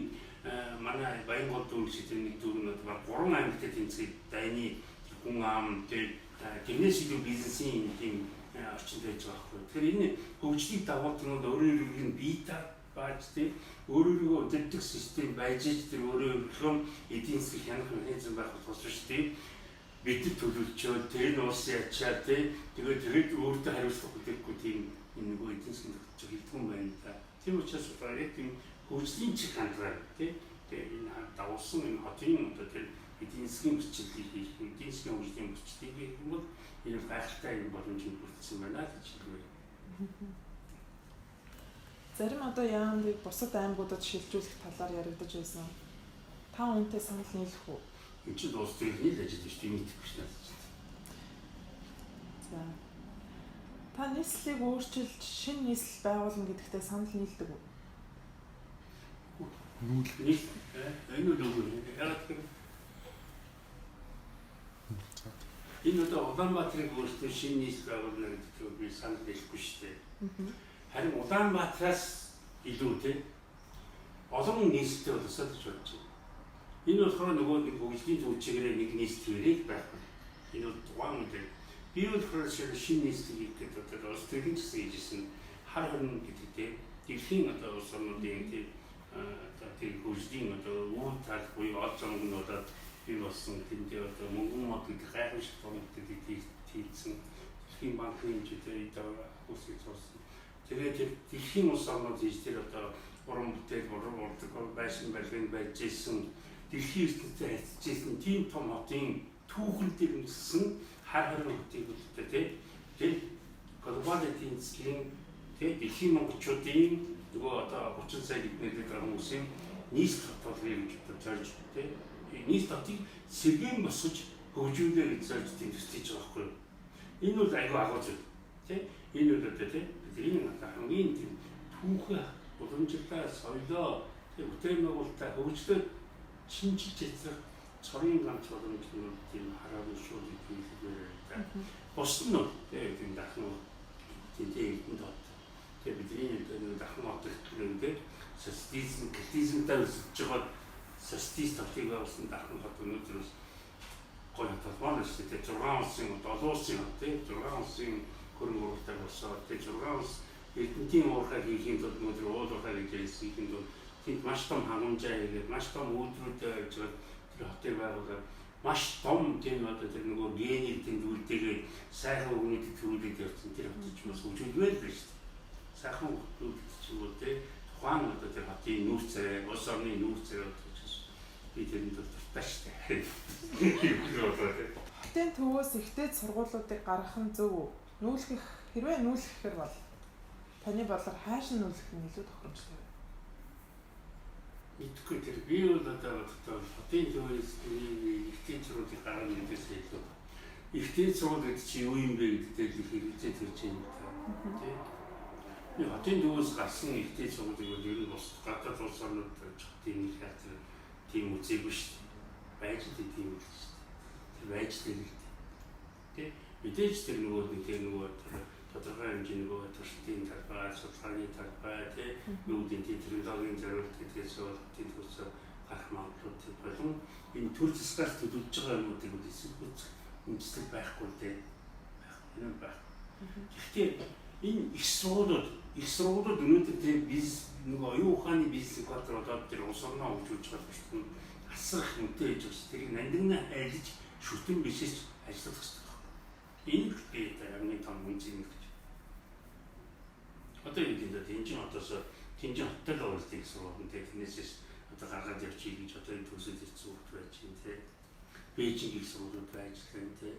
манай Баянгол дүүр шиг нэг дүүр нь одоо 3 аймагт тэнцээ дайны хүн ам гимнэс илүү бизнесийн тийм орчинд байж байгаа байхгүй. Тэгэхээр энэ хөгжлийг дагуулдаг нь өөрөөр бие тааж тийм өөрөөрөө өдөртөх систем байж тэр өөрөөр эдийн засгийн хянах механизм байх болохоос биш тийм бид төлөвлөчөө тэр нь уус ячаа тийм тэгээд өөртөө хариуцлага өгөхгүй тийм энэ нөгөө эдийн засгийн төлөвлөж хэлдэг юм байна та. Тийм учраас яг тийм хөгжлийн чиг хандлага тийм энэ дагуулсан энэ хотын одоо тэр эдийн засгийн хүчлийг хийх, эдийн засгийн хөгжлийн хүчлийг хийх юм бол энэ гайхалтай юм боломжийг бүрдсэн байна гэж хэлвэ. Зарим одоо яамдыг бусад аймагуудад шилжүүлэх талаар яригдаж байсан. Та үүнтэй санал нийлэх үү? Энэ чинь улс төрийн нийл ажил биш тийм мэдэхгүй шнэ. За. Та нийслэлийг өөрчилж шинэ нийслэл байгуулна гэдэгтээ санал нийлдэг үү? Нийл энэ үгүй яг энэ одоо Улаанбаатарыг өөртөө шинэ нийслэл байгуулна гэдэгт би санал нийлэхгүй шүү дээ. Харин Улаанбаатараас илүү тийм олон нийслэлтэй болсоо гэж бодож байна. Энэ болохоор нөгөө нэг хөгжлийн төв чиглэлээр нэг нийслэлийг байх. Энэ бол тухайн үедээ би болохоор шинэ нийслэлийг гэдэг одоо улс төрийн гэсэн хийжсэн хар хорин гэдэгтэй дэлхийн одоо улс орнуудын тийм хөгжлийн одоо үйл тал буюу од зонгнуудад би болсон тэндээ одоо мөнгөн мод гэдэг гайхамшигт томтыг хийсэн дэлхийн банкны хэмжээтэй үсгэж болсон. Тэгээд дэлхийн улс орнууд хийж тэр одоо уран бүтээл урдаг байшин барилгын байж ирсэн дэлхийн ертөнцийн харьцажсэн тийм том хотын түүхэн дээр үндэссэн хар хорин хотыг үлдээ тийм глобал эдийн засгийн тийм дэлхийн монголчуудын нөгөө одоо 30 сая гинэд байгаа хүмүүсийн нийслэл хотолгыг гэж бодож зорж тийм Миний дотыг сэргээн босгож хөгжүүлээ гэж зорж тэмдэглэж байгаа байхгүй юу? Энэ бол аюу агуу зүйл. Тэ? Энэ бол одоо тэ бидний хамгийн тийм түүхээ уламжлалаа соёлоо тэг бүтээн байгуулалтаа хөгжлөө шинжилж яцрах цорын ганц боломжтой тийм хараагүй шүү гэдэг та. Бус нь тийм дахин тийм дот. Тэг бидний энэ дахин одолтой социализмтай үсэж байгаа социалист толгойг болсон дахин хот өнөөдрөөс гоё талбар шүү дээ. 6 улсын 7 улсын тийм 6 улсын хөрөнгө оруулалтаар болсон. Тэг 6 улс эрдэнтийн уурхай хийхийн тулд өнөөдөр уул уурхай гэж хэлсэн тулд тэнд маш том хангамжаа хийгээд маш том үйлдвэрүүдээ хийж байгаа тэр хотыг байгуулаад маш том тийм одоо тэр нөгөө генийг тэнд үлдээгээд сайхан өгнөдөд төрүүлээд явсан тэр хотч бас хөгжүүлвэл л шүү дээ. Сайхан хөгжүүлж бол тийм тухайн одоо тэр хотын нүүр царай, улс орны нүүр царай гэж би тэрэнд бол дуртай шүү дээ. Хотын төвөөс ихтэй сургуулиудыг гаргах нь зөв үү? Нүүлгэх хэрвээ нүүлгэхээр бол таны бодлоор хааш нь нүүлгэх нь илүү тохиромжтой вэ? Итгэхгүй тэр би бол одоо хотын төвөөс ихтэй сургуулийг гаргах гэдээс илүү ихтэй сургууль гэдэг чи юу юм бэ гэдэгт л хэрэгцээ төрж байна тийм. Би хотын төвөөс гарсан ихтэй сургуулийг бол ер нь бос гадаад улс орнууд тийм их хатар тийм үзээгүй шүү дээ. Байж дээ тийм үү шүү дээ. Тэр байж дээ л тийм. Мэдээж тэр нөгөө нэг тэр нөгөө тодорхой хэмжээний нөгөө туршилтын талбай, судалгааны талбай тийм юу гэдэг технологийн зорилт гэдгээс бол хотын төвөөс гарах магадлал болон энэ төр засгаас төлөвлөж байгаа юмнуудыг бол эсвэлгүйц үндэслэл байхгүй тийм байх. байх. Гэхдээ энэ их сургуулиуд өнөөдөр тийм бизнес нөгөө оюун ухааны бизнес квартал болоод тэр улс орноо хөгжүүлж байгаа шүү дээ. Асрах үнэтэй гэж бас тэрийг нандинаа айлж шүтэн бишиж ажиллах хэрэгтэй. Энэ би хамгийн том үнцэн гэж. Одоо энэ тэнцэн хотоос тэнцэн хоттой л уулздаг сургууль нь тэрнээс одоо гаргаад явчих гэж одоо энэ төсөд ирсэн хүмүүс байж юм те. Бээжинг их сургууль байж байна те.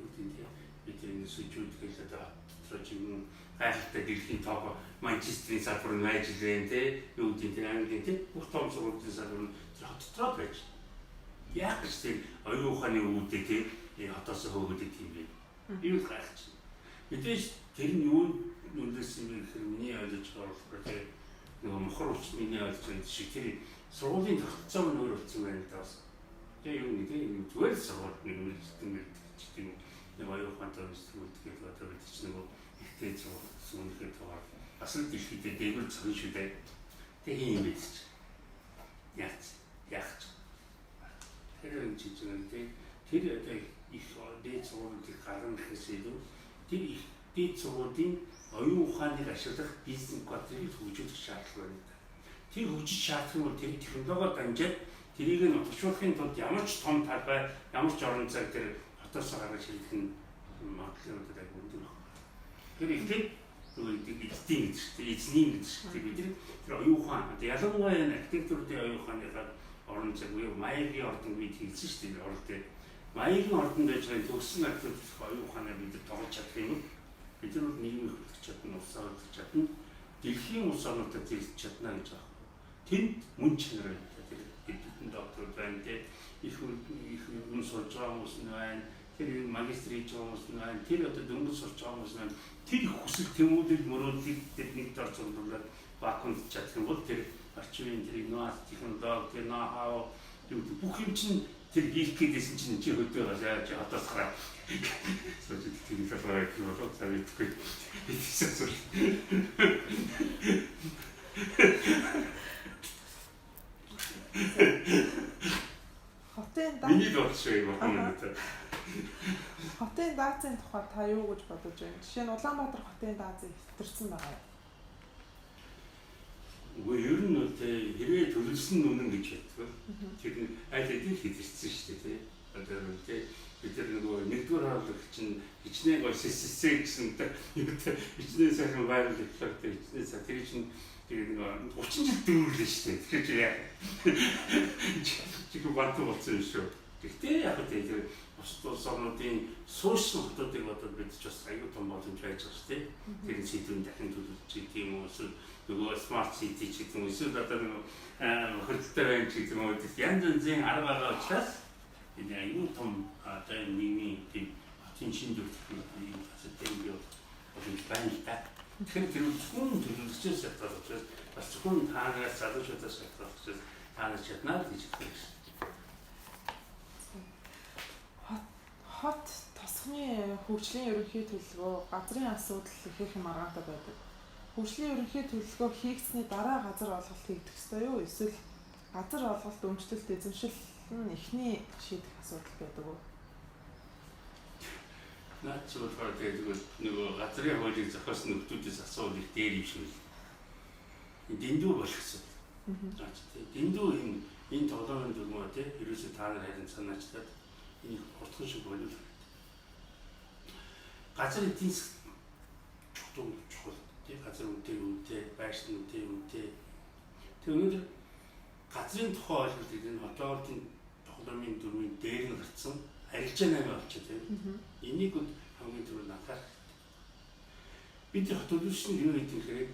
Тэгвэл те бид энэ сүжүүд гэж одоо дотроо гайхалтай дэлхийн топ Манчестерийн салбар нь байж лээ те. Юу гэдэг те Английн те бүх том сургуулийн салбар нь дотроо байж. Яг ч тийм оюун ухааны үүдээ те хотоос хөөгдөд юм бэ. Юу гайхаж. Мэдээж тэр нь юу үндэс юм гэхээр миний ойлгож байгаа бол нөгөө мохор ууч миний ойлгож байгаа шиг тэр сургуулийн тогтцоо нь өөр болсон байна л да бас. Тэгээ юу нэг юм зүгээр сургууль нэг үлдсэн гэдэг чинь нэг оюун ухаантай үлдгээд одоо бид чинь нөгөө ихтэй зүүнлэхэд байгаа. Бас л дэлхийд дээгүүр цогн шүү дээ. Тэгээ юм биш. Яах. Тэр юм чи зүгээр тэр одоо их дээд сургуулийг гаргах гэхээс илүү тэр их дээд сургуулийн оюун ухааныг ашиглах бизнес кварталыг хөгжүүлэх шаардлага байна. Тэр хөгжиж шаардсан бол тэр технологиор дамжаад тэрийг нь утгашуулахын тулд ямар ч том талбай, ямар ч орон зай тэр хотоос гаргаж ирэх нь магадлалууд аяг өндөр байна. Тэр ихтэй эцдийн эзний гэж бид тэр оюун ухаан одоо ялангуяа архитектурын оюун ухааныхаа орон зай буюу маягийн ордон бид хэлсэн шүү дээ оролт. Маягийн ордонд байж байгаа төгссөн архитектурын оюун ухаанаар бид тоглож чадах юм. Бид нар нийгмийг хөдөлж чадна, улсаа хөдөлж чадна, дэлхийн улс орнуудад зэрэг чадна гэж байна. Тэнд мөн чанар байна. Тэр хэдэн доктор байна, их хүн сурж байгаа хүмүүс байна, тэр магистр хийж байгаа хүмүүс байна, тэр одоо дөнгөж сурч байгаа хүмүүс байна. Тэр хүсэл тэмүүлэл мөрөөдлийг тэднийг дор зурглуулад вакуунд чадах юм бол тэр орчмын тэр инновац технологи, тэр ноу-хау бүх юм чинь тэр хийх гэдсэн чинь чи хөдөө байгаа чи хотоос гараа. Сочид тийм сафараа гэх юм бол цаавдгүй. Эсвэл хотын миний дуртай юм байна. Хотын даацын тухай та юу гэж бодож байна? Жишээ нь Улаанбаатар хотын даацыг хэтэрсэн байгаа юм. Үгүй ер нь бол хэрвээ төлөвлөсөн үнэн гэж боддог. Тэр нь аль хэдийн хэтэрсэн шүү дээ тий. Одоо бид нар нөгөө нэгдүгээр хаалт чинь хичнээн гол сэсэ гэсэн юутай хичнээн сайхан байрал хэллэгтэй хичнээн са тэр чинь тэр нэг 30 жил дүүрлээ шүү дээ. Тэгэхээр чи яг бант болсон юм шүү. Гэхдээ яг тэр бус улсуудын суусан хотуудыг одоо бид ч бас аюул том боломж байж байгаа шүү дээ. Тэр сэдвүүн дахин төлөвлөж тийм үү эсвэл нөгөө smart city ч гэдэг юм эсвэл одоо нөгөө хөлттэй байх ч гэдэг юм уу янз янзын арга бараа учраас энэ аюул том одоо нийгмийн тийм хотын шинж төгсгөл асуудал юм боломж байна л да. Тэгэхээр тэр зөвхөн төлөвлөгчөөс шалтгаалж учраас бас зөвхөн таанаас залуучуудаас шалтгаалж учраас таанаас чаднаа гэж хэлдэг шээ. Хот тосгоны хөгжлийн ерөнхий төлөвлөгөө газрын асуудал ихээхэн маргаантай байдаг. Хөгжлийн ерөнхий төлөвлөгөө хийгдсэний дараа газар олголт хийгдэх ёстой юу? Эсвэл газар олголт өмчлөлт эзэмшил нь эхний шийдэх асуудал байдаг уу? Наад чи болохоор тэгээд нөгөө газрын хуулийг зохиосон нөхдүүдээс асуувал их дээр юм шиг л. Дэндүү болох гэсэн. Дэндүү энэ тоглоомын дүрмөө тий ерөөсөө та нар харин санаачлаад энэ хурдхан шиг болов. Газар эдийн засгийн чухал тий газар үнэтэй байршин үнэтэй. Тэг өнөөдөр газрын тухай ойлголт энэ хотоодын тоглоомын дүрмийн дээр нь гарцсан арилжаа 8 болчиход байна. Энийг хамгийн түрүүнд анхаарах. Бид хотоодчны юу гэдэг хэрэг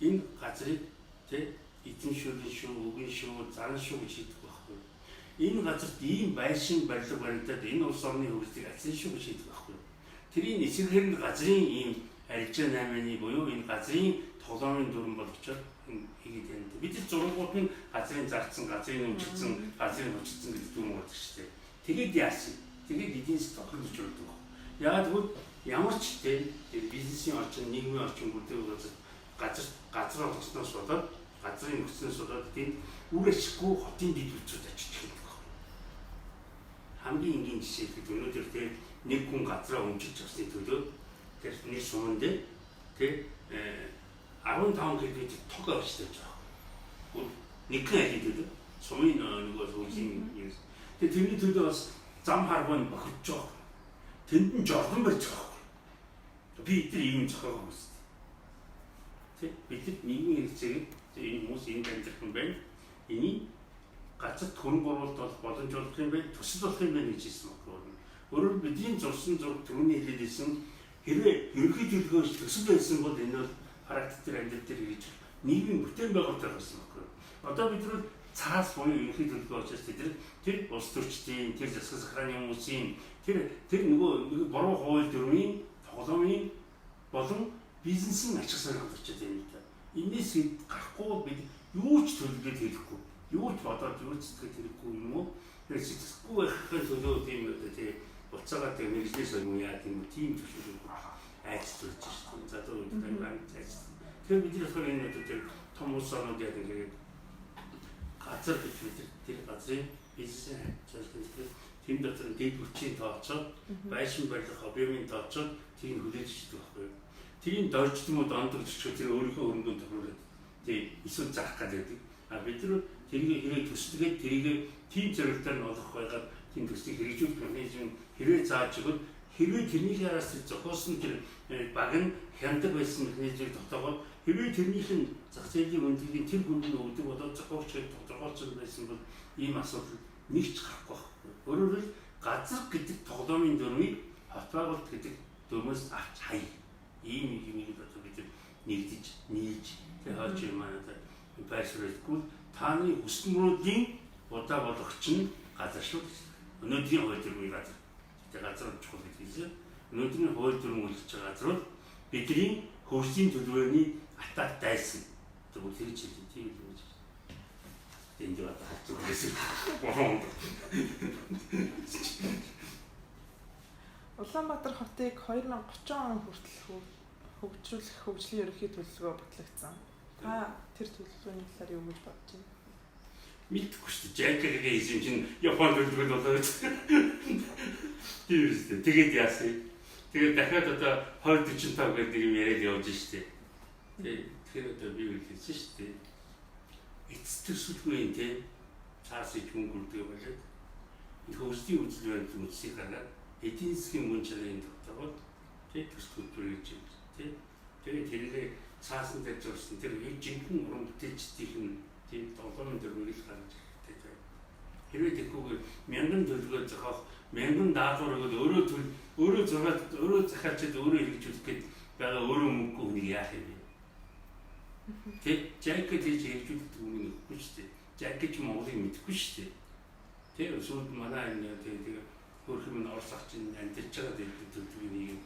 энэ газрыг тий эзэмшүүлэн шүү, үгийн шүү, зан шүү гэж хэлдэг байхгүй. Энэ газарт ийм байшин барилга баригдаад энэ улс орны хөгжлийг ачсан шүү гэж хэлдэг байхгүй. Тэрийн эсрэгээр нь газрын ийм арилжаа 8-ны буюу энэ газрын тоглоомын дүрм болгочоод хийгээд байна. Бид л зургууд нь газрын зарцсан, газрын өмчлөсөн, газрын хүчилсэн гэдэг дүрм байдаг шүү дээ. Тэгээд яасан? Тэгээд эдийн засаг тохиолдож болдог. Яагаад гэвэл ямар ч тийм бизнесийн орчин, нийгмийн орчин бүтээгдэхүүн газар олгосноос болоод газрын нөхцөлөөс болоод тийм үр ашиггүй хотын дэд бүтцүүд ачиж эхэлдэг. Хамгийн энгийн жишээ гэдэг өнөөдөр тийм нэг хүн газраа өмчилж авсны төлөө тэр нэг суман дээр тийм 15 км тог авчиж байгаа. Нэг хэн хэлээд сумын нөгөө сүүлийн юм. Тэгээд тэрний төлөө бас зам харгуун бохирч байгаа. Тэнд нь жолгон барьж байгаа. Би тэр юм зохиог хүмүүс. Тэг бид нийгмийн хэрэгцээг энэ хүмүүс энэ амьдрах юм байна. Энийг газар хөрөнгө оруулалт боломжуулах юм байна, төсөл болох юм байна гэж хэлсэн байна. Өөрөөр бидний зурсан зураг түрүүний хэлээдсэн хэрвээ ерөнхий төлөвлөгөөс төсөл байсан бол энэ бол практик амьдрал дээр хийж нийгмийн бүтээн байгуулалт байсан байна. Одоо бид нар цаас буюу ерөнхий төлөвлөгөө учраас тэр улс төрчдийн, тэр засаг захиргааны хүмүүсийн тэр нөгөө буруу хууль дүрмийн тоглоомын болон бизнесийн ачаал сонирхол очиж байна л да. Энээс гарахгүй бид юу ч төлөвлөж хийхгүй, юу ч бодоод юу ч сэтгэж хийхгүй юм уу? Тэгээд сэтгэхгүй байхын төлөө тийм үү тий буцаагаад тэг мэрэгжлээс юм яа тийм төлөвлөгөө айц төрж шүү дээ. За тэр байна айц. Тэгэхээр бид болохоор энэ одоо том улс орнууд яг ингээд газар гэж бид тэр газрын бизнесийн зорилгыг тэм дотор дэд хүчийн тооцоод байшин барилгах объемын тооцоод тийг хүлээж ичдэг байхгүй. Тэрийг дорждмод ондогчч тэр өөрийнхөө өрөнгөнд тохируулаад тий эсвэл зарах гэдэг. А бид нар тэрийг хэрэг төслөгээд тэрийг тийм зорилгоор нь олох байгаад тийм төслийг хэрэгжүүлэх механизм хэрэг зааж өгöd хэрвээ тэрнийх араас зохиосон тэр баг нь хяндаг байсан механизмыг тогтоогоод хэрвээ тэрнийх нь зах зээлийн өндөрлөгийн тэр хүнд нь өгдөг болоод зохиогчдод тодорхойлсон байсан бол ийм асуудал нэг ч гарахгүй байхгүй. Өөрөөр хэлбэл газар гэдэг тоглоомын дүрмийг хот байгуулалт гэдэг дүрмээс авч хай. Ийм юмыг одоо бид нэгдэж нийж тэр хаач юм аа байшруулахгүй тааны хүсмөрүүдийн удаа болгоч нь газар шүү. Өнөөдрийн хууль дүрмийн газар. Тэр газар чухал гэдэг. Өнөөдрийн хууль дүрм үйлчилж байгаа газар бол бидний хөгжлийн төлөвлөгөөний атаат дайсан. Тэгвэл тэр чинь тийм л үү. Энд яг хацсан. Улаанбаатар хотыг 2030 он хүртэл хөгжүүлэх хөгжлийн ерөнхий төлөвлөгөө батлагдсан. Та тэр төлөвлөгөөний талаар юу гэж бодож байна? Мэдгүй шүү дээ. Жакергийн эзэм чинь Японд төлөвлөгөө болоод. Тийм үстэй. Тэгээд яасан. Тэгээд дахиад одоо 2045 гэдэг юм яриад явж штэ. Тэгэхээр одоо би юу хэлсэн штэ. Эцэст сүлгүй энэ цаас ич мөнгө болоод энэ хөгжлийн үзэл баримт үзсийг гаргаад эдийн засгийн мөн чанарын тогтоогод төсөл төлөвлөж байна. Тэгээд тэрийг цаасан дээр зорсон тэр жинхэнэ уран бүтээлчдийн тийм тоглоомын дүрмийг л гаргаж ирдэг. Хэрвээ тэгэхгүй мянган төлгөө зохиох, мянган даалгавар өгөөд өөрөө захиалчид өөрөө хэрэгжүүлэх гээд байгаа өөрөө мөнгө хүнийг яах юм бэ? Тэг жакет хийж хэрэгжүүлдэг үнийг өгөхгүй шүү дээ. Жакет ч Монголыг мэдэхгүй шүү дээ. Тэг сууд манай тэг хөрх юм орсах чинь амьдч байгаа төлөвийг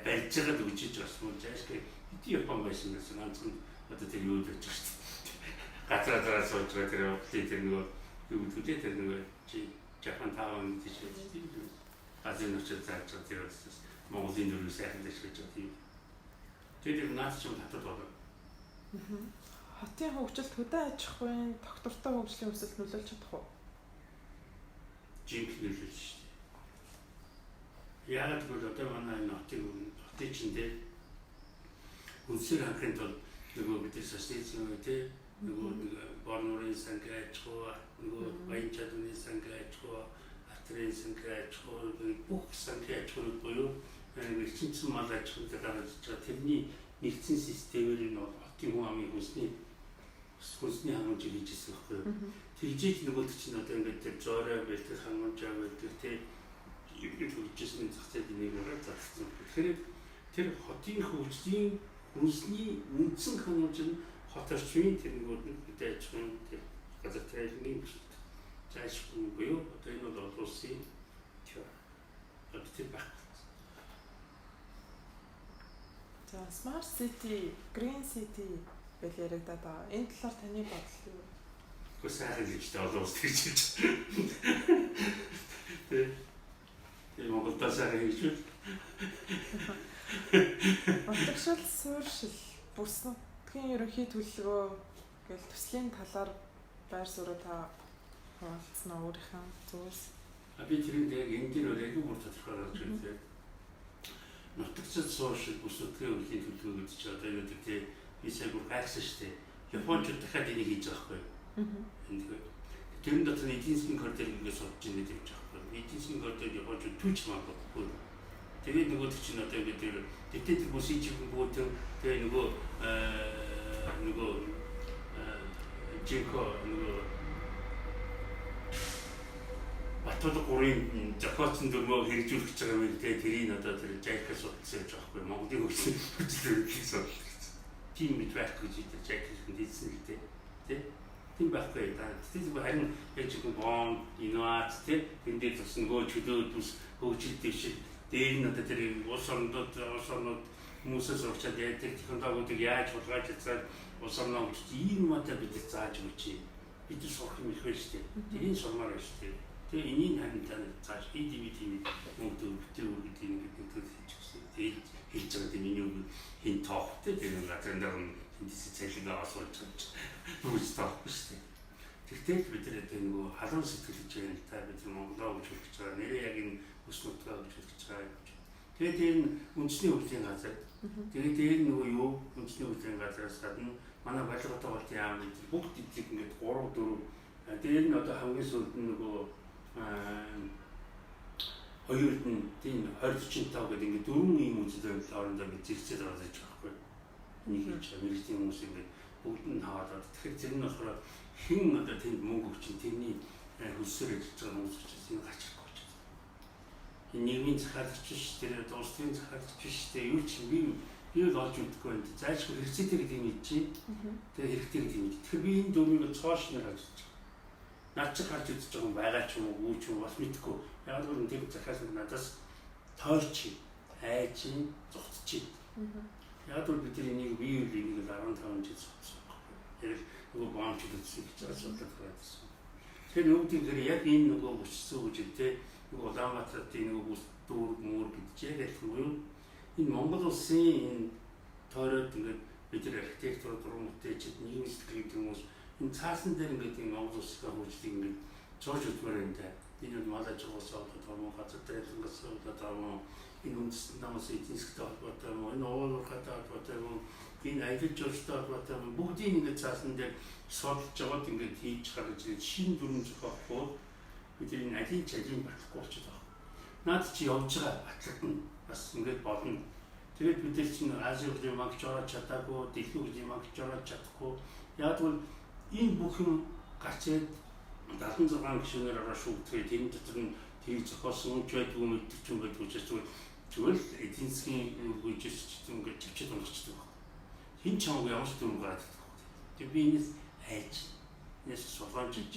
барьж байгаад үжиж бас мөн жаашгүй хэдий Япон байсан гэсэн ганцхан одоо тэр юу гэж байна шүү дээ. Газраа сууж байгаа тэр тэр нөгөө юу гэдэг тэр нөгөө чи Japan Town гэж хэлдэг. Азийн очиж зааж байгаа тэр бас Монголын нөрөө сайхан дэвшиж байгаа тийм. Тэр наад чинь татвар болоо. Хотын хөгжилд хөдөө аж ахуйн доктортой хөгжлийн өсөлт нөлөөлж чадах уу? Жинхэнэ нөлөөлж шүү дээ. Яагаад гэвэл одоо манай хотын чинь дээр үнсээр хангахын тулд нөгөө бидний социализм үү нөгөө борнорын сангайчгүй нөгөө баян чадварны сангайчгүй атрын сангайчгүй бүх сангайчгүй буюу эрчимсэн мал аж ахуйд гаргаж байгаа тэрний нэгдсэн системээр нь хотын хүн амын хүнсний хангамж хийж ирсэн байхгүй юу. Тэгжиж нөгөө чинь одоо ингээд тэр зөөрэ бэлтгэх хангамжаа бэлтгэх тэр юм хөгжижсэн зах зээлийн нэг ураад зарцсан. Тэгэхээр тэр хотын хөгжлийн хүнсний үндсэн хангамж нь хот орчмын тэр нөгөө хөдөө аж ахуйн тэр газар тариалны заашгүй буюу одоо энэ бол улсын тэр одоо баг. За Smart City, Green City гэж яригадаад байгаа. Энэ талаар таны бодол юу вэ? Гэхдээ сайхан хэлжтэй олон улс гэж хэлж. Тэр Монголда сайхан хэлж. Урдагшил, суурьшил, бүс нутгийн ерөнхий төлөвлөгөө гэл төслийн талаар байр суурь та хуваалцсан өөрийнхөө зүйлс. Би тэрийг яг энэ дээр яг бүр тодорхойлож байна. Нутагчид суурьшил, бүс нутгийн ерөнхий төлөвлөгөө гэж одоо юу гэдэг те би сайн бүр гайхсан шүү дээ. Японууд дахиад энийг хийж байгаа байхгүй. Тэр дотор эдийн засгийн коридор ингээд судж ийн гэдэг юм байна. Эдийн засгийн коридор Японууд түүч магадгүй. Тэгээд нөгөө чинь одоо ингээд тэр бүсийн чиглэл бүгд тэгээ нөгөө жинко нөгөө Батууд гурийн Жапонд дөрмөө хэрэгжүүлэх гэж байгаа юм тэгээ тэрийг одоо тэр жайкас судалсан гэж байгаа байхгүй. Монголын хөгжлийн хийсэн. Тим мэд байхгүй гэж тэр жайкас хийсэн л дээ. Тийм байхгүй да. Тийм харин яг ч юм бом инновац тийм энэ дээр тус нөгөө чөлөөт ус хөгжил дэвшил дээр нь одоо тэр улс орнууд хүмүүсээс урьдчилан яадаг технологиудыг яаж хулгайж чадсан улс орноо хөгжиж ийм мата бид зааж өгч бид сурах юм их байж тээ. Тэрийг сурмаар байж тээ. Тэгээ энийг харин та зааж EDB-ийн мөнгө төвтэй үргэлж ингэж хийчихсэн. Тэгээд хийж байгаа тийм энэ хин тоохтой тэр газар дээр нь хэдийсээ цайлингаа асуулж байгаа. Бүгд тоохгүй шүү дээ. Тэгтээ бид нар нөгөө халуун сэтгэл гэж байна. Та бид Монголоо гэж хэлж байгаа. Нэрээ яг энэ бүс нутгаа гэж хэлж байгаа. Тэгээд энэ үндэсний хөгжлийн газар. Тэгээд дээр нөгөө юу үндэсний хөгжлийн газараас гадна манай Балиготтой болтын яам бүгд эдийг ингээд 3 4 дээр нь одоо хамгийн сүүлд нь нөгөө хоёрд нь тийм 2045 гэдэг ингээд 4 ийм үзэл хоорондоо ингээд зэрэгцээд байгаа гэж байхгүй. Нэг хийж мэрэгчлийн хүмүүс ингээд бүгд нь хаваад тэгэхээр тэр нь болохоор хэн одоо тэнд мөнгө өгчин тэрний хөлсөөр ажиллаж байгаа хүмүүс учраас энэ гачрахгүй ч. Энэ нийгмийн захиалагч биш тэр улсын захиалагч биш тэр юу ч би л олж өгөхгүй байна. Зайлшгүй хэрэгцээтэй гэдэг юм чинь. Тэгээ хэрэгтэй гэдэг юм. Тэгэхээр би энэ дөрмийг цоош нэр ажиллаж байгаа. Наад чи харж үзэж байгаа юм байгаа ч юм уу ч юм бас мэдэхгүй. Яг л тэр захиалал надаас тойрч айж зогтчих. Яг л бид энийг бие биенийг 15 жил зогссон. Яг нөгөө бомч үзсэн гэж асуудал гарсан. Тэгэхээр нөгөөдийн тэр яг энэ нөгөө өссөн гэж тэ нөгөө Улаанбаатарын нөгөө бүс дүүр мөр гэж яг адилхан юм. Энэ Монгол улсын энэ тойроод ингээд бид нар архитектур дуран бүтээчд нийгэм сэтгэл гэдэг хүмүүс энэ цаасан дээр ингээд энэ Монгол улсын хөгжлийг ингээд зурж үзмээр байна да. Энэ нь мал аж ахуйс холбоотой газар тариалангаас холбоотой энэ үндэстэн намаас эдийн засгийн холбоотой энэ уулуурхай холбоотой энэ аялал жуулчтай холбоотой бүгдийг ингээд цаасан дээр судалж аваад ингээд хийж гаргаж шинэ дүрм зохиохгүй бид энэ алин чалийн батлахгүй болчиход байгаа. Наад чи явж байгаа батлаг нь бас ингээд болно. Тэгээд бид нар чинь Азийн хөгжлийн банкч ороод чадаагүй, дэлхийн хөгжлийн банкч ороод чадахгүй. Яг бол энэ бүх юм гацээд 76 гишүүнээр ороо шүүгдэхээр тэр дотор нь тийг зохиосон ч байдгүй мэдчих юм байдгүй ч зүгээр л эдийн засгийн үгүйжээс ч ингээд чивчээд болгочтой байна. Хин ч хамаагүй ямар ч дүрм гараад ирдэг байна. Тэр би энэс айж нэс суулгамжиж.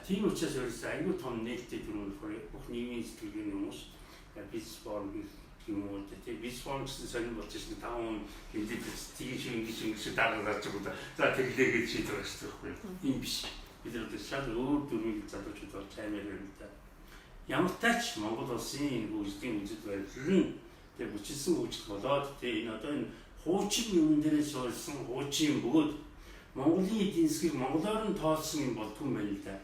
Тийм учраас ерөөсөө аюул том нээлттэй дүрм бүх нийгмийн сэтгэлгээний хүмүүс бизнес форум юм уу тийм бизнес форум гэсэн сонирхол болж ирсэн 5 хүн хэмжээд тийм ингэж дараагаар зарж байгаа. За тэглээ гэж шийдвэр гаргасан байхгүй юм биш. Бид нар шал өөр дүрмийг залуучууд болж аймаар юм да. Ямар тач Монгол улсын хөгжлийн үзэл байдал нь тэг хүчилсэн хөгжил болоод тэг энэ одоо энэ хуучин юм дээрээс суурьсан хуучин бөгөөд Монголын эдийн засгийг монголоор нь тооцсон юм болтгүй юм байна л да.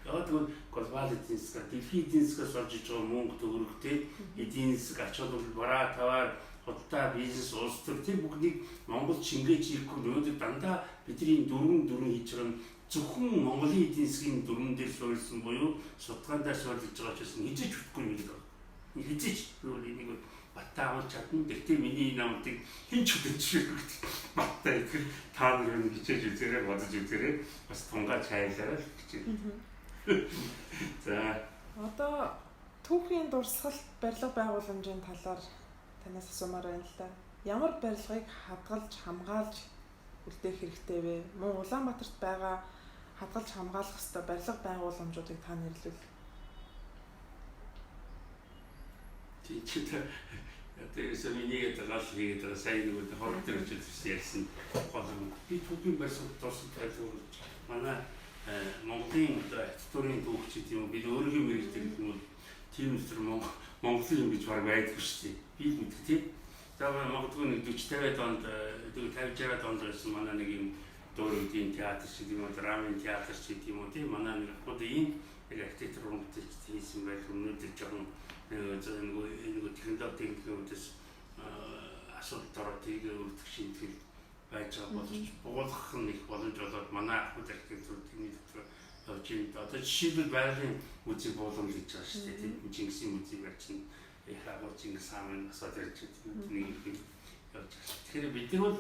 Яг тэгвэл глобал эдийн засаг, дэлхийн эдийн засгаас орж иж байгаа мөнгө төгрөгтэй эдийн засаг ач холбогдол бараа таваар худалдаа бизнес улс төр тэр бүгдийг Монгол шингээж ирэхгүй өнөөдөр дандаа бидний дөрвөн хийж байгаа нь зөвхөн Монголын эдийн засгийн дүрмэн дээр суурилсан буюу судалгаан дээр суурилж байгаа ч гэсэн хизэж хөтөхгүй юм гэдэг. Хизэж энийг баттай авах чадна. Гэхдээ миний намтыг хэн ч хөтөж баттай ихэр та нар нь хичээж үзээрэй, бодож үзээрэй. Бас тунгаа чайлаарай гэж. За одоо түүхийн дурсгалт барилга байгууламжийн талаар танаас асуумаар байна л да. Ямар барилгыг хадгалж хамгаалж үлдээх хэрэгтэй вэ? Мөн Улаанбаатарт байгаа хадгалж хамгаалах ёстой барилга байгууламжуудыг та нэрлэвэл. тийчтэй тэрээс миний ятгал хийгээд сайн нэг хорог дээр очиж ярьсан болон би түүхийн барилгад дурсаж тайлбарлаж манай Монголын архитектурын түүх ч гэдэг юм бид өөрийнхөө мэрэгчлэр юм тийм үстэр Монголын юм гэж баг байдгүй шүү дээ. Би мэдээ тийм. За магадгүй нэг 40-50 онд 50-60 онд байсан манай нэг юм дөрөвдийн театр шиг юм уу драмын театр шиг юм уу тийм манай нэг хотын архитектур хөнгөлөлт хийсэн байх өнөөдөр жоохон нэг технологийн хөвдөс асуудал ороод тийг өртөх шинтгэл байж байгаа боловч буулгах нь их боломж болоод манай ахуйд архитектур техник дотор явж байна. Одоо жишээлбэл байгалийн музей буулгамж гэж байгаа шүү дээ. Тийм Чингисийн музей барьсан их агуу Чингис хааны асууд ярьж нэг их явж байгаа. Тэгэхээр бид нар бол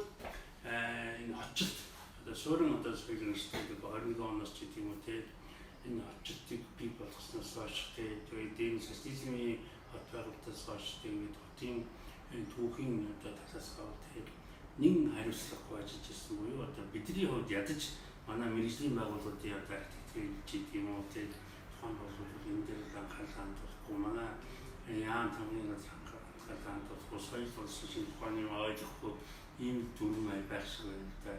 энэ хотчилт одоо суурин одоо соёлын институт 21 оноос ч тийм үү те энэ хотчилтыг бий болгосноос хойш тэгээд дээд социализмын хот байгуулалтаас хойш тэгээд хотын түүхийн одоо талаас тэгээд нэг хариуцлага байж ирсэн буюу одоо бидний хувьд ядаж манай мэрэгжлийн байгууллагуудын одоо архитектурын жид юм уу тэгээд тухайн байгууллагууд энэ дээр анхаарал хандуулахгүй манай яан тамгийн анхаарал хандуулахгүй соёл улсын шинжилгээний ойлгохгүй ийм дүрм байх шиг байна л да.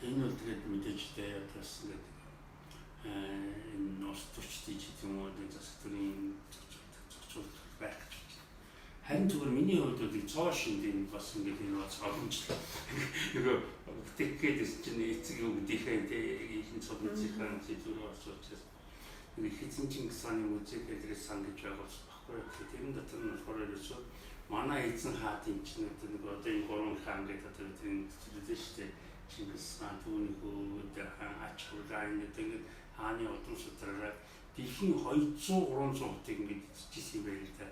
Энэ бол тэгээд мэдээж дээ бас ингээд энэ улс төрчдийн жид юм уу энэ засгийн зохицуулалт байх гэж. Харин зүгээр миний хувьд бол цоо шинжийн бас ингээд энэ бас олончлаа. Нөгөө техгээд чинь эцэг өвдийнхээ энэ цогцолтын зүйл болчихсон. Нэг хэзээ Чингис хааны музей гэдэгээс сан гэж байгаа байхгүй. Тэгэхээр энэ дотор нь болохоор ерөөсөө манай эзэн хаадын чинь нэг одоо энэ гурван хаан гэдэг одоо энэ зүйлээ шүү дээ. Чингис хаан түүнийг өөдөө хаан ач холбогдол гэдэг хааны удам судраараа дэлхийн 200-300 хотыг ингээд эзэжсэн юм байна л да.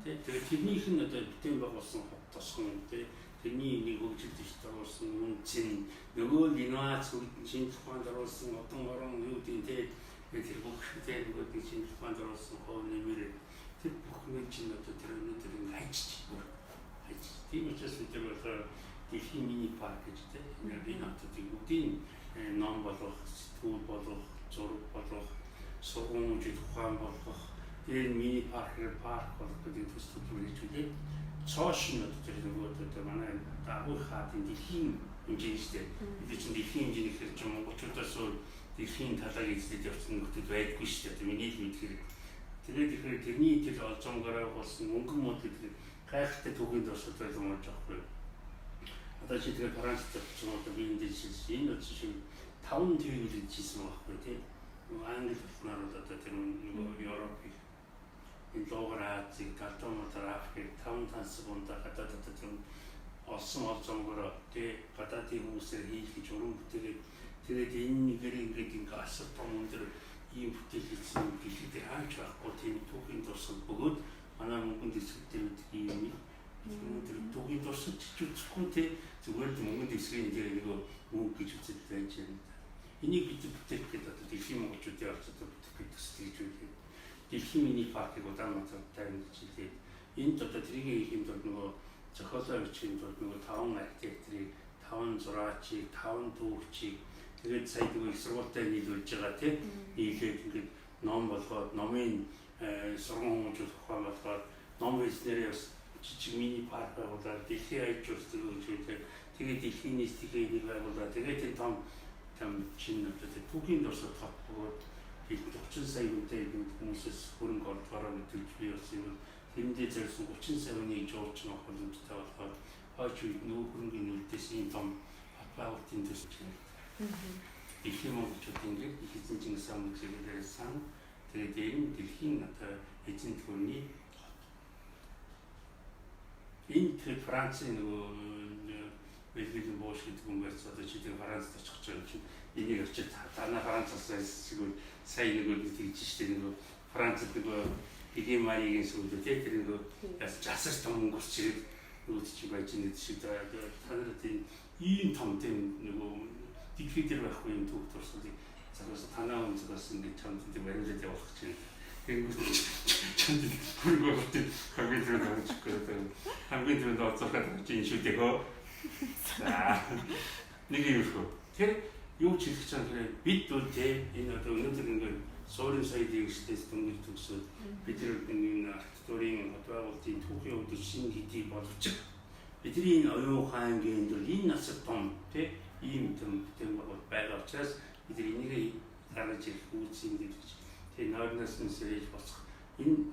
Тэгээд тэрнийх нь одоо бүтээн байгуулсан хот тосгон тэрний нэг хөгжил дэвшилт оруулсан үнцэн нөгөө инновац шинж ухаанд оруулсан одон орон юу гэдэг тэр бүх нөгөө шинж ухаанд оруулсан хоо нэмэр тэр бүхний чинь одоо тэр өнөөдөр ингээд хайчиж тийм учраас бид одоо дэлхийн мини парк гэж энэ хотуудыг бүгдийн ном болгох, сэтгүүл болгох, зураг болгох, сургууль ухаан болгох энэ мини парк болгох гэдэг төслүүд хийж үлээ. Цоошин одоо нөгөө одоо манай агуу хаадын дэлхийн хэмжээтэй бид чинь дэлхийн хэмжээний хэрэг чинь монголчуудаас дэлхийн талаар эзлээд явсан нөхдөд байдгүй шүү дээ. Миний л мэдхээр тэгээд тэгэхээр тэрний тэр олзонгороо болсон мөнгөн мод гэдэг гайхалтай түүхийн дурсгал байсан болж байгаа юм. Одоо чи тэгээд Францд очсон одоо би энэ жишээ энэ жишээ 5 төвөөр хийсэн байхгүй тийм. Англи хэлнээр одоо тэр нөгөө Европ энэ лограа зэг картомотор Африк 5 тансгуунда гадаад одоо олсон олзонгороо тий гадаадын хүмүүсээр хийх гэж уран бүтээгээд тэгээд энэ ингээд асар том өндөр ийм бүтээл хийсэн гэлээ хаач байхгүй тийм түүхийн дурсгал бөгөөд манай мөнгөнд эсрэгтэй гэдэг юм. Тэр түүхийн дурсгал чичүүлэхгүй тий зүгээр мөнгөнд эсрэг нэг мөнгө гэж үзэж байж байна. энийг бид бүтээх гэдэг одоо дэлхийн монголчуудын орцод бүтээх гэж үздэг. Дэлхийн мини паркийг Улаанбаатарт тавьж хэлээд энд одоо тэрийг хийх юм бол нөгөө зохиолоо бичгийн тулд нөгөө 5 архитекторыг 5 зураачийг 5 дүүгчийг тэгээд сая нөгөө их сургуультай нийлүүлж байгаа тийм нийлээд ингээд ном болгоод номын сургууль хүмүүжүүлэх ухаан болгоод ном хэлснээрээ бас жижиг мини парк байгуулаад дэлхийн аяж үйлчлэг үүсгэж тэгээд дэлхийн нийслэлийн нэг байгуулаад тэгээд энэ том шинэ одоо түүхийн дурсад хот бөгөөд 30 сая хүнтэй хүмүүсээс хөрөнгө олдгоороо мэдүүлж бий болсон юм. Тэрэндээ зориулсан 30 сая хүний жуулч нөх боломжтой болохоор хойч үед нөгөө хөрөнгөний үлдээс ийм том хот байгуулалтын төсөв байна. Дэлхийн монголчууд ингээд их эзэн Чингис хаан үзэгдэрээс сан тэгээд дээр нь дэлхийн одоо эзэн төрний энэ тэр Францын нөгөө Бэлгийн боош гэдэг хүн барьц одоо чидээ Францд очих гэж байгаа чинь энийг очиж танаа Францаас siguro сайн нэг тэгж штэ нөгөө Францд нөгөө эгийн марийн сүлдө тэр нөгөө жасаж том өнгөрч ирээд нөгөө чи байж нэг шиг танарт ийм том тийм нөгөө диквитер байхгүй юм түүх турсуудыг цагаас танаа өнцгөөс ингэ чамд тийм баримлаад явуулах чинь тэнгуү чамд хөргөө хөтө хамгийн түрүүнд орчих гэдэг хамгийн түрүүнд орцоход чинь шүү дээ хөө нэг юм шүү. Тэр юу ч хэлэх чинь тэр бид бол тэ энэ одоо өнөөдөр ингээд суурин соёлын эсдээс дөнгөж төгсөөд бид энэ архитектурын байгуулалтын түүхийн өвдөж шинэ хэдий боловч бидний энэ оюун ухаангийн бол энэ насад том тэ ийм том бүтээн байгаа учраас бид энийг гаргаж ирэх үүсэм гэж тэр нойрноос нь сэрэж босох энэ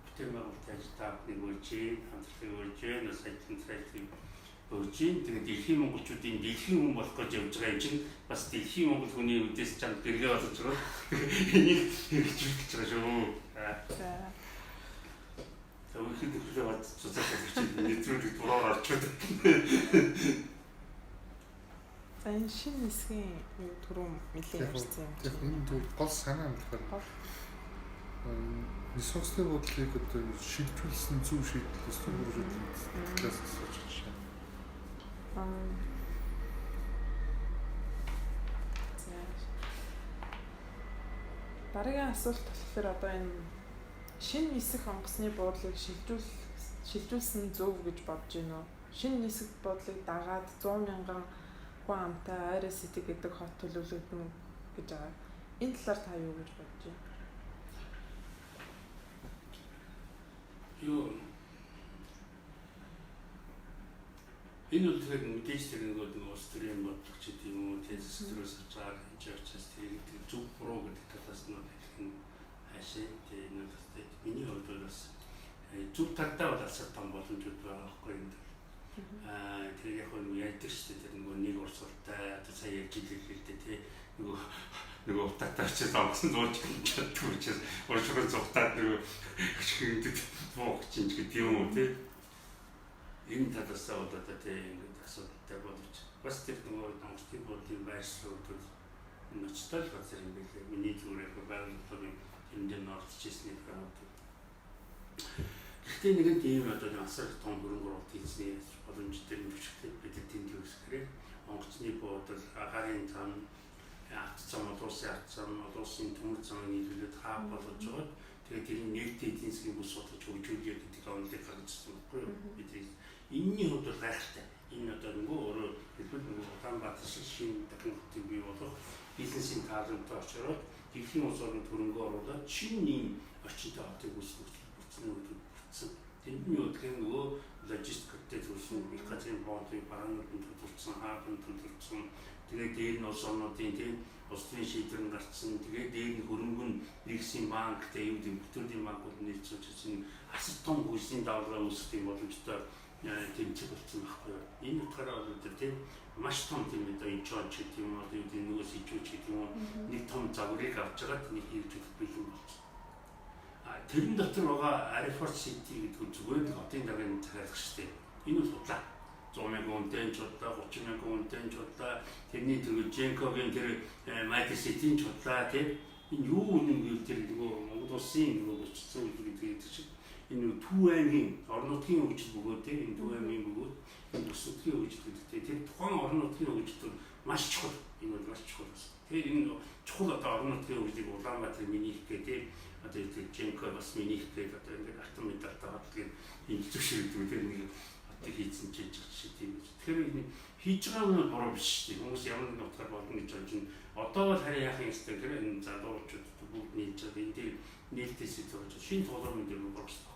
бүтээн байгуулалтын ажлыг үрж хамтлагийг үрж нас ажлын цайлыг үржин тэгээд дэлхийн монголчуудын дэлхийн хүн болох гэж явж байгаа юм чинь бас дэлхийн монгол хүний үдээс чанд гэргээ болж байгаа. Энийг хэрэгжүүлэх гэж байгаа шүү. За. Өөрөөр хэлбэл цуцаад чинь нэвтрүүлэг дураар орчод. За энэ шинэ хэсгийн түрүүн нэлээд ярьсан юм чинь. Энэ гол санаа нь болохоор ресурсны бодлыг одоо шийдвэрлсэн зөв шийдлээс түрүүн класс гэж байна. Дараагийн асуулт болохоор одоо энэ шинэ нисэх онгоцны буудлыг шилжүүлсэн зөв гэж бодож байна уу? Шинэ нисэх буудлыг дагаад 100,000 хүн амтай Айра Сити гэдэг хот төлөвлөгдөн гэж байгаа. Энэ талаар та юу гэж бодож байна? Юу энэ бол тэгээд мэдээж тэр нэг улс төрийн бодлого ч гэдэг юм уу тезис төрөөс авчаар хийж очиж тэр зөв буруу гэдэг талаас нь хэлэх хайшаа тэр нэг тест миний хувьд бас зөв талдаа бол асар том боломжууд байгаа байхгүй юм. Тэр яг нь ярьдаг шүү дээ тэр нэг урсгалтай одоо сая ярьж хэлээ тий нөгөө утаатай очиж авсан зурж чаддаг учраас уршигын зүгтаад нөгөө хичээдэг буух чинь гэдэг юм уу тий энэ талаас нь одоо тийм асуудалтай боловч бас тэр нөгөө онгоцны бодлын байршлууд ноцтой л газар юм билээ. Миний зүгээр байгууллагын хэмжээнд орж ирсний πράγματα. Гэхдээ нэгэн тийм одоо асар том хөрөнгө оруулалт хийсний боломжтой нөхцөл бид тэнд үүсгэхээр онгоцны бодол агарын зам атцам улсын төмөр замын нийлүүлэлт хаа болгож байгаа. Тэгээд тэр нэгдээ эдийн засгийн бүс судалж хөгжүүлэх гэдэг онолыг гаргажсан байхгүй юу? Бид энэний хувьд бол гайхалтай. Энэ одоо нөгөө өөрөө хэлбэл нөгөө Улаанбаатар шиг шинэ дахин хотыг бий болгох бизнесийн тааламжтай очроод дэлхийн улс орнд хөрөнгө оруулаад шинэ орчинтой хотыг үүсгэх бүтсэн. Тэнд нь юу гэх юм нөгөө логистиктэй зүйлсэн их газрын бодлыг бараанууд нь төлөвлөсөн, хаалт нь төлөвлөсөн. Тэгээд дээр нь улс орнуудын тийм улс төрийн шийдвэр гарцсан. Тэгээд дээр нь хөрөнгө нь нэгсэн банктэй юу гэдэг бүтээлийн банкуд нийлцүүлж чинь асар том хүйсийн давлгаа үүсгэх боломжтой тэмцэх болсон байхгүй юу. Энэ утгаараа бол тийм маш том тийм одоо энэ ч гэдэг юм уу нөгөөс ижүүч гэдэг юм уу нэг том загварыг авч байгаад нэг хийж өгөх бэлэн болсон. Тэрэн дотор байгаа Airport City гэдэг зүгээр нэг хотын дараагийн захиалах шүү дээ. Энэ бол худлаа. 100,000 хүнтэй ч бодлоо, 30,000 хүнтэй ч бодлоо. Тэрний тэр Женковын тэр Michael City ч бодлоо тийм. Энэ юу нэг юм тэр нөгөө Монгол улсын нөгөө өчсөн гэдэг шиг энэ Төв аймгийн орон нутгийн хөгжил бөгөөд энэ Төв аймгийн бөгөөд энэ бүс нутгийн хөгжил гэдэг тэр тухайн орон нутгийн хөгжилд маш чухал энэ бол маш чухал болсон. Тэгээд энэ чухал одоо орон нутгийн үйлийг Улаанбаатар миний их гэдэг одоо Женко бас миний их гэдэг одоо ингээд автомобиль таваад тэгээд энэ зөвшөөрөлтүүд нэг хатыг хийсэн чинь жишээ тийм үү. Тэгэхээр энэ хийж байгаа нь буруу биш шүү дээ. Хүмүүс ямар нэг утгаар болно гэж бодож байна. Одоо бол харин яах юм бэ гэхээр энэ залуучууд бүгд нийлж байгаа энэ дээр нээлттэйсээ зурж шинэ тоглоомын дээр болчихсон.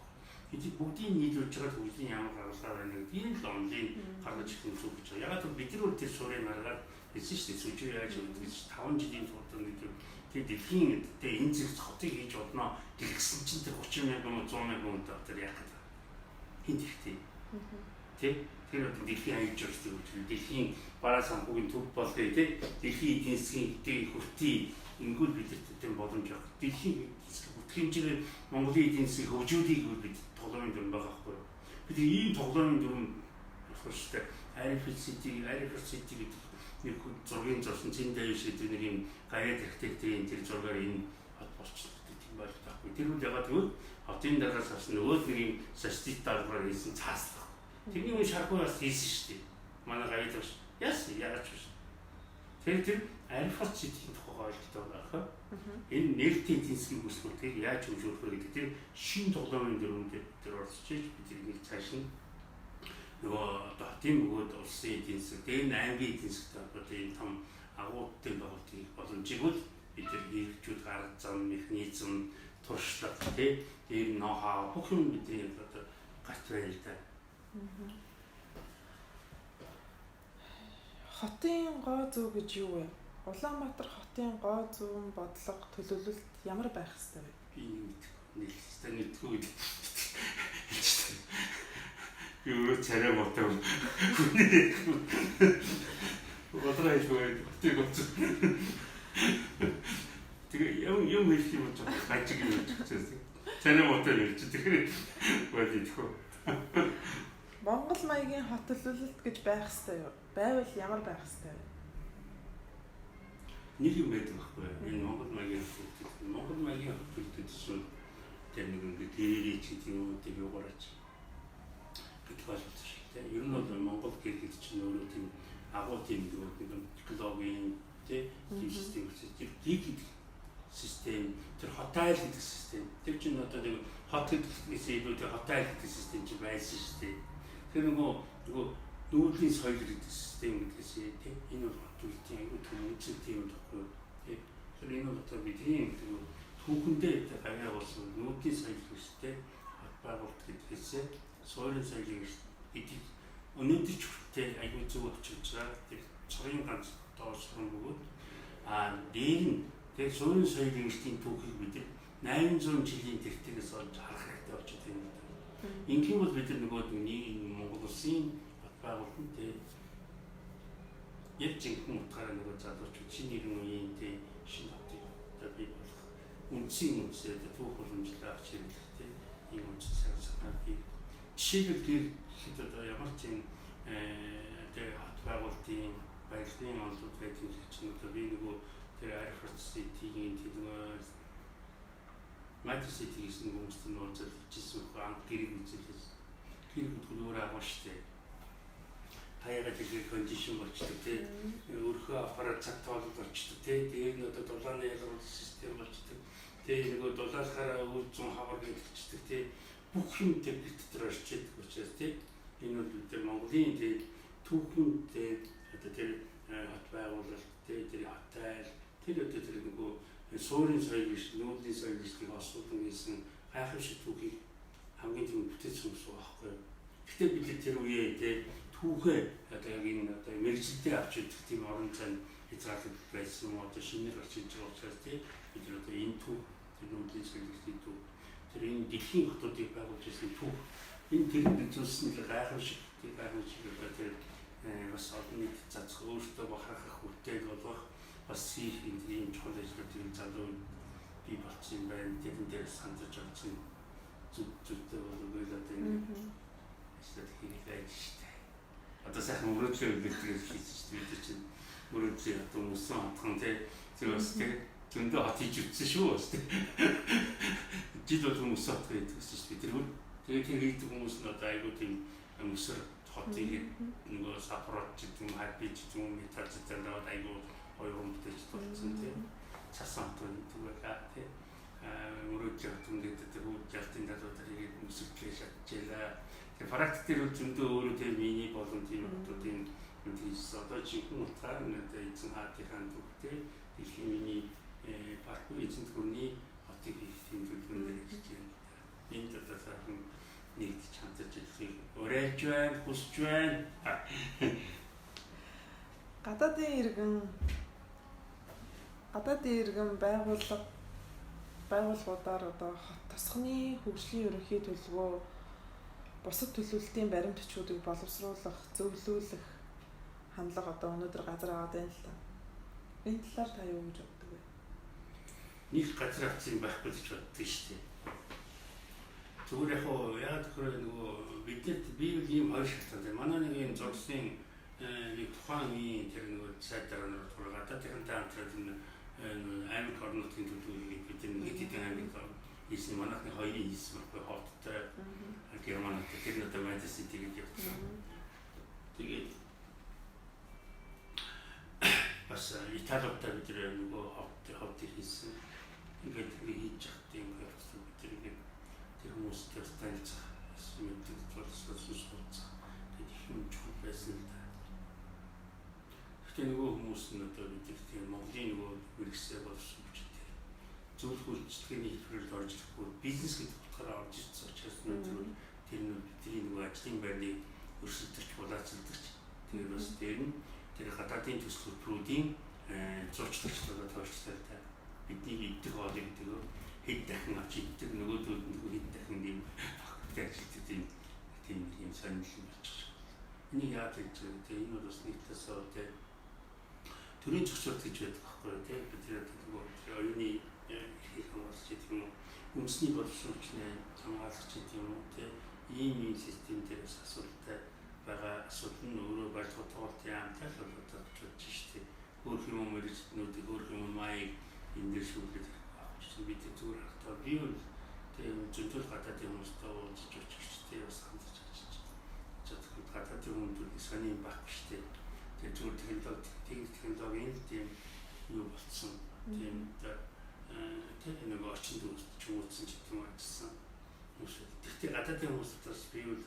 Эцэг бүгдийг нийлүүлж байгаа бүгдийн ямар гаргалгаа байна гэдэг энэ л онлайн гаргаж ирэх юм зүгж байгаа. Ягаад гэвэл бид нар бол тэр суурийг маргаад хэлсэн шүү дээ. Сүжиг яаж өгдөг гэж 5 жилийн туртаа нэг тэр дэлхийн тэгээ энэ зэрэг хотыг хийж бодноо гэсэн чинь тэр 30 мянган 100 мянган хүн дотор яах гэдэг. Хин тэгтэй. Тэр одоо дэлхийн аюулж өгдөг. Дэлхийн бараа санхүүгийн төв болгоё тий. Дэлхийн эдийн засгийн хэдийг хүртий ингүүл бидэрт тийм боломж авах. Дэлхийн хэмжээгээр Монголын эдийн засгийг хөгжүүлэх бид тоглоомын дүрм байгаа байхгүй юу? Бид ийм тоглоомын дүрм болохгүй. Airfield City гэдэг нэг зургийн зурсан цэн дайв шийдвэр нэг юм гаяд архитектийн тэр зургаар энэ хот болчихлоо тийм байх таахгүй. Тэр үл ягаад гэвэл хотын дараас авсан нөгөө нэг юм состит дараагаар хийсэн цааслах. Тэрний үе шархуу бас хийсэн шүү дээ. Манай гаяд бас яагаад ч биш. Тэр Airfield City-ийн тухайгаа ойлголттой байгаа. Энэ нээлттэй эдийн засгийн хүслүүдийг яаж хөгжүүлэх вэ гэдэг тэр шинэ тоглоомын дүрмүүд дээр оролцож бид нэг цааш нь нөгөө одоо тийм өгөөд улсын эдийн засаг дээр аймгийн эдийн засгт одоо ийм том агуулгын байгуулалтын боломжийг бол бид нар хэрэгжүүл гаргаж зам механизм туршлага тийм ноу-хау бүх юм бидний одоо гарт байна л да. Хотын гоо зүй гэж юу вэ? Улаанбаатар хотын гоо зүүн бодлого төлөвлөлт ямар байх ёстой вэ? Би мэдгүй. Юу царай мотор. Бодлоо хэлбэг тийм гоц. Тэгээ юм хэлэх юм ч гажиг юм чигчээсэн. Царай мотор хэлж тэгэхээр бодчихоо. Монгол маягийн хот төлөвлөлт гэж байх ёстой юу? Байвал ямар байх ёстой вэ? Нэг юм байдаг байхгүй юу? Энэ Монгол маягийн хот төлөвлөлт чинь тэр нэг ингээд тэрий ч гэдэг юм уу тийм юугаарч гэдэг болчихсон шүү дээ. Ер нь бол Монгол гэдэг чинь өөрөө тийм агуу тийм нэг технологийн тийм систем систем тэр хотайл гэдэг систем. Тэр чинь одоо нэг хот гэдгээс илүү тэр хотайл гэдэг систем чинь байсан шүү дээ. Тэр нөгөө нүүдлийн соёл гэдэг систем гэдгээс тийм энэ бол хот үйлдвэрийн аюул төлөвлөсөн тийм тохиол тийм. Тэр энэ бол одоо бидний түүхэндээ гавьяа болсон нүүдлийн соёл гэжтэй хот байгуулалт гэдгээс соёлын соёлыг эдийг өнөөдөр ч хүртэл аюул зөв очиж байгаа. Тэр цорын ганц доосрон бөгөөд дээр нь тэр соёлын соёлын эртний түүхийг бид 800 жилийн тэртээс олж харах хэрэгтэй очиж байна. Ингийн бол бид нөгөө Монгол улсын байгууллагын тийм яг жинхэнэ утгаараа нөгөө залуучууд шинэ нэгэн үеийн тийм шинэ хотыг одоо бий болох үндсийн түүх боломжтой авч ирэх тийм ийм үндэс санаа бий. Жишээлбэл хэд одоо ямар ч юм тэр хот байгуулалтын баялагын онцлог байдаг чинь одоо би нөгөө тэр Airfield City-ийн тэр нөгөө Metro City гэсэн хүмүүстэй нууцлж хийсэн анх гэрэг үзүүлээс гэрэг төлөөр авах штеп. Хаяга тэр кондишн болчихдог тийм өөрхөө аппарат цаг тоолол болчихдог тийм дээр нь одоо дулааны ялгаруулах систем болчихдог. Тэгээ нөгөө дулаалахаараа үйл зүүн хавар гэдэгчдэг тийм бүх юм тэр дотор орчиж учраас тийм энэ бол тэр Монголын тийм түүхэнд одоо тэр хот байгуулалт тэр хотел тэр одоо тэр нөгөө суурин соёл биш нүүдлийн соёл гэхийг осуулсан гэсэн гайхамшиг түүхийг хамгийн түрүүнд бүтээсэн хүмүүс байхгүй юу. Гэхдээ бид тэр үеэ тийм түүхээ одоо яг энэ одоо мэрэгчлээ авч идэх тийм орон зай хязгаарлалт байсан юм одоо шинээр гарч иж байгаа учраас тийм бид одоо энэ түүх тэр нүүдлийн соёл гэдэг түүх тэр энэ дэлхийн хотуудыг байгуулж ирсэн түүх энэ тэрийг зүйлсэн гайхамшиг одоо тэр бас олон нийт цацх өөртөө бахархах хүртэл болох бас их энэ чухал ажлуудыг залуу бий болсон юм байна. Тэрэн дээр санаж авсан зүгтээ боловгүй л одоо энэ ажлууд хийлээ шүү дээ. Одоо сайхан мөрөөдлөө үлдээдэг хийсэн шүү дээ чинь мөрөөдлөө одоо мөсөн хатхан зэрэгс зөндөө хат хийж үтсэн шүү дээ. Жил бол хүмүүс хат хийдэг шүү дээ. Тэгээд тэр хийдэг хүмүүс нь одоо айгүй тийм мөсөр хотыг нөгөө сапрот ч юм хайпич ч юм метал зэтэлээд айгүй 2 бүтээж болсон тийм цасан хотын түгээгээ тийм мөрөж хатун гэдэг хүүдэлтийн талуудаар ирээд үсгэлээ шатчихлаа. Тэгээ практик дээр зөндөө өөрөө тийм миний болон тийм хүмүүсийн тийс одоо жинхэнэ утгаар надад эзэн хаадын түүхтэй дэлхийн миний парк эзэн төрний хотыг тийм төлөвлөмөр хийж байна. Энэ талаас нэгдэж хамтарч ирэх уриалж байна, хүсэж байна. Гадаадын иргэн байгууллагуудаар одоо хот тосгоны хөгжлийн ерөнхий төлөвлөгөө бусад төлөвлөлтийн баримт бичгүүдийг боловсруулах, зөвлүүлэх хандлага одоо өнөөдөр газар аваад байна л та. Энэ талаар та юу гэж боддог вэ? Нэг газар авсан байхгүй гэж боддог шүү дээ. Зүгээр яг нөгөө бидэд бие ийм хоёр шалтгаан. Манай нэг энэ зурсан нэг тухайн тэр нөгөө сайдаар нь гадаадын хамтраад Америк орнуудын төлөвлөгөөийг бид нэг хэдэн Америк хийсэн манайхны хоёрын хийсэн байхгүй хоттой Германд тэр нь одоо Манчестер Сити гэж явуулсан. Тэгээд бас Италиудаа бид нөгөө хот хийсэн. Ингээд хийж чаддаг юм байна. Тэгээд тэр хүмүүстэй танилцах мэддэг боловсрол сүсгүүцэх тэгээд их юм чухал байсан л да. Гэхдээ нөгөө хүмүүс нь одоо бид тийм Монголын нөгөө хэрэгсээ боловсруулж дээ. Зөвлөх үйлчлэгээний хэлбэрээр орж ирэхгүй бизнес гэдэг утгаараа орж ирсэн учраас өнөөдөр тэр бидний нөгөө ажлын байрны өрсөлдөгч булаацалдагч тэгээд бас дээр нь тэр гадаадын төсөлбөрүүдийн зурчлагчдад тооцоолтой бидний идэх хоолыг гэдэг хэд дахин авч идэх нөгөөдөл хэд дахин юм ажилтдаг тийм сонирхол болчих. Энийг яаж хийж байгаа тийм энэ бас нэг тасаа тийм төрийн зохицуулт гэж байдаг байхгүй тийм бид нөгөө оюуны хийх хамгаалч гэдэг юм үндэсний боловсруулалтны хамгаалагч гэдэг юм тийм ийм систем дээрээс асуудалтай байгаа асуудал нь өөрөө барилгын яамтай л болоод болж штеп. Хөөх юм мөрөжнүүд хөөх юм маяг энэ дөр шүүхэд авч бид зүгээр хатаа би бол тийм зөвхөн гадаадын хүмүүстэй уулзч очихчтэй бас хандж ажиллаж байна. Зөвхөн гадаадын хүмүүсийн сони баг штеп. Тэр зүгээр технологийн тийм юу болсон. Тийм тэр нэг орчин төвчд үүссэн ч юм ажилласан. Гэхдээ гадаадын хүмүүсээс би бол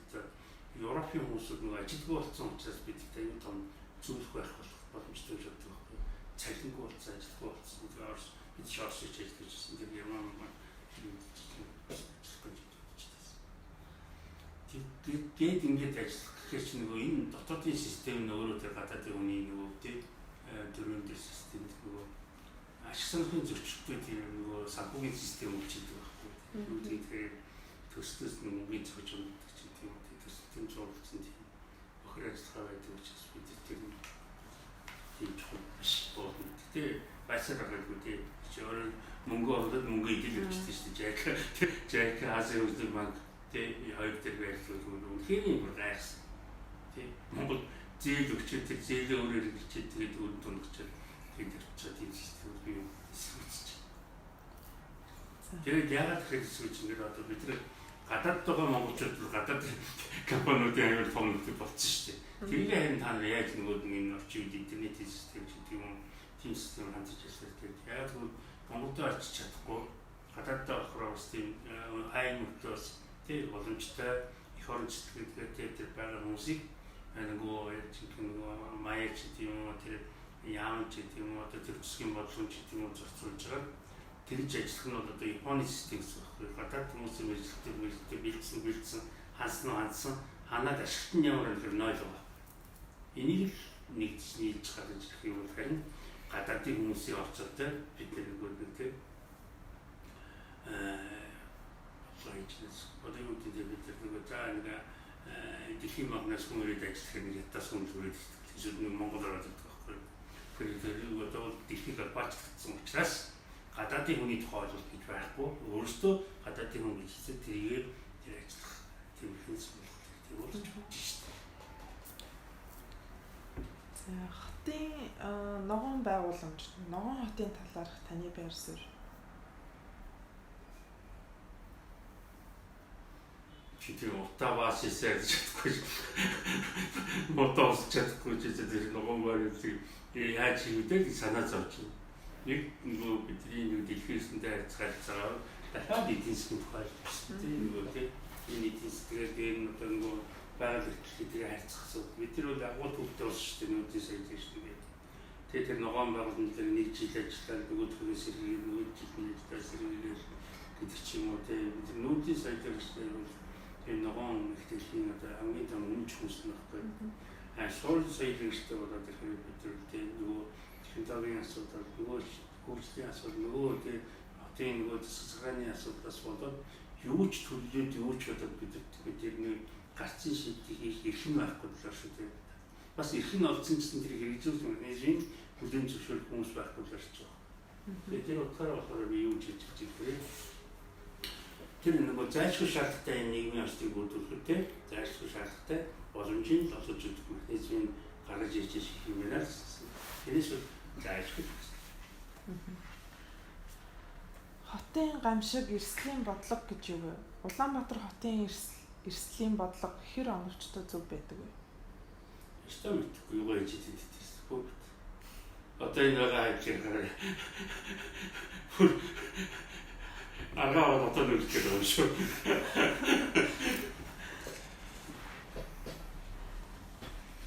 Европын хүмүүсүүд нэг ажилгүй болсон учраас бид тэр юм том зөвлөх байх боломжтой гэж боддог байхгүй. Цалингүй болсон, ажилгүй болсон. Бид шаарч хийж ажиллажсэн. Тэр Герман тэгээд ингээд ажиллах гэхээр чи нөгөө энэ дотоодын систем нь өөрөө тэр гадаадын хүний нөгөө тийм дөрвөн дэс систем нөгөө ашиг сонирхлын зөрчилтэй тийм нөгөө санхүүгийн систем үүсдэг байхгүй. Тэгээд төслөөс нөгөө зөвж өгдөг чинь тийм төсөлтийн зурагчсан тийм охир ажиллагаа байдаг учраас бид тийм чухал биш болно. Гэтэ байсаар байгаагүй тийм чи өөрөө мөнгө олоод мөнгө идэл өгчтэй шүү дээ. Жак Азийн үздэг банк тийм хоёр дээр байлгүй үнэхээр юм гайхсан. Тийм Монгол зээл өгчөө тэр зээлээ өөрөөр хэлчихээд тэгээд өрн тунгачаад тэгээд очиод тийм систем бий эсвэлцэж. Тэгээд яагаад хэрэгсэж ингэж одоо бид нар гадаад байгаа монголчууд гадаад компаниудын аяар том нөхдөд болчихсон шүү дээ. Тэрийг харин та нар яаж нөгөө энэ орчин үед интернетийн систем гэдэг юм тийм систем хандж ажиллаж тэгээд яг тэгвэл Монголд очиж чадахгүй гадаадд болохоор бас тийм айн нөхдөс тэр боломжтой их орон зэтгэлтэй тэр байгаа хүмүүсийг нөгөө нөгөө маяг гэдэг юм уу тэр яам гэдэг юм уу одоо тэр төсгийн бодлогч гэдэг юм уу зохицуулж байгаа. Тэрж ажиллах нь бол одоо Японы систем гэсэн үг. Гадаад хүмүүсийн мэдлэгтэй бэлдсэн хандсан ханаад ашигт нь ямар нэг нойл байгаа. Энийг нэгдэж нийлж гаргаж ирэх юм бол харин гадаадын хүмүүсийн орцоотой бид нэг тийм одоо юу гэдэг бид нэг заа нэг дэлхийн банкнаас хүмүүрээд ажиллах нэг ятаас хүмүүс үрээд тийм нэг Монголоор ажилладаг байхгүй. Тэгэхээр одоо дэлхийг баачдсан учраас гадаадын хүний тухай ойлголт гэж байхгүй. Өөрөөсөө гадаадын хүн гэж хэлсэн тэрийг тэр ажиллах тийм хэлсэн тийм болж байна шүү дээ. За хотын ногоон байгууламж, ногоон хотын талаарх таны байр суурь. тэр утаваас хийсээр чадахгүй мотоос чадахгүй ч тэр ногоомор яаж хийвдээ санаа зовж байна. Нэг бидний нэг дэлхийсэндээ харьцуулахаар дахиад эдийн засгийн тухай тийм нөгөө тийм энэ эдийн засгийн дээр нөгөө байгаль эрхлэлтэй харьцах асуудал. Бид нар бол агуул төвтэй болсон шүү дээ нүүдийн соёл гэж тэгээд. Тэгээд тэр ногоон байгууллагын дээр нэг жил ажиллаад нөгөө төрөөс сэргийлэл нөгөө жилийн ажиллаж сэргийлэл гэдэг ч юм уу тийм бид нар нүүдийн соёл гэж тэр ногоон эрхлэлийн одоо хамгийн том үнж хүмүүс нөхгүй. Шуурын соёл хэрэгтэй болоод ирэхээр бид нар тийм нөгөө технологийн асуудал нөгөө хөгжлийн асуудал нөгөө тийм хотын нөгөө засгийн асуудлаас болоод юу ч төлөвлөд юу ч бодоод бид тэрний гарцын шийдвэрийг эрхэн байхгүй болохоор шүү дээ. Бас эрхэн олдсон гэсэн тэр хэрэгжүүлэх менежмент бүлээн зөвшөөрөх хүмүүс байхгүй болохоор ч байна. Тэгээд тэр утгаараа болохоор би юу хийж байгаа тэр нөгөө зайлшгүй шаардлагатай нийгмийн орчныг бүрдүүлэхэд тийм зайлшгүй шаардлагатай боломжийн олж өгөх механизмыг гаргаж ирж байгаа юм байна. Тэрээс зайлшгүй. Хотын гамшиг эрсдлийн бодлого гэж юу вэ? Улаанбаатар хотын эрсдлийн бодлого хэр оновчтой зөв байдаг вэ? Эсвэл мэдгүй юу гэж хэлдэг. Одоо энэ байгаа хэрэг агаа одоо нэг юм шүү.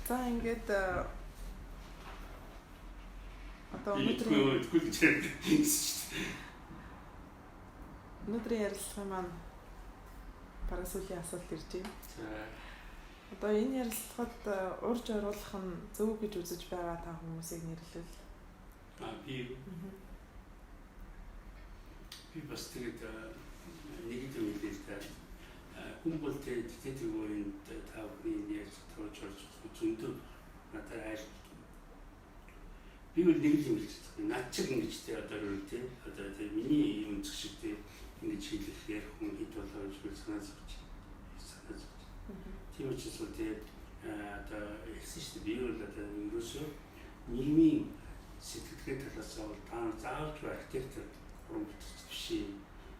За ингээд одоо өнөөдрийн ярилцлагын маань бараг сүүлийн асуулт ирж байна. Одоо энэ ярилцлагад урьж оруулах нь зөв гэж үзэж байгаа та хүмүүсийг нэрлэвэл. Би бас тэгээд нэг юм хэлээ хүн болтой тэгээд үеийн та бүхний яаж тооч зөндөө надад айл. Би бол нэг юм хэлж байгаа. Наад шиг ингэж тэ одоо юу тэ одоо тэ миний юм шиг тэ ингэж хэлэхээр хүн хэд болоо гэж санаа зовж. Тийм учраас тэ одоо хэлсэн шүү дээ. Би бол одоо ерөөсөө нийгмийн сэтгэлгээ талаас нь та заавч архитектор биш.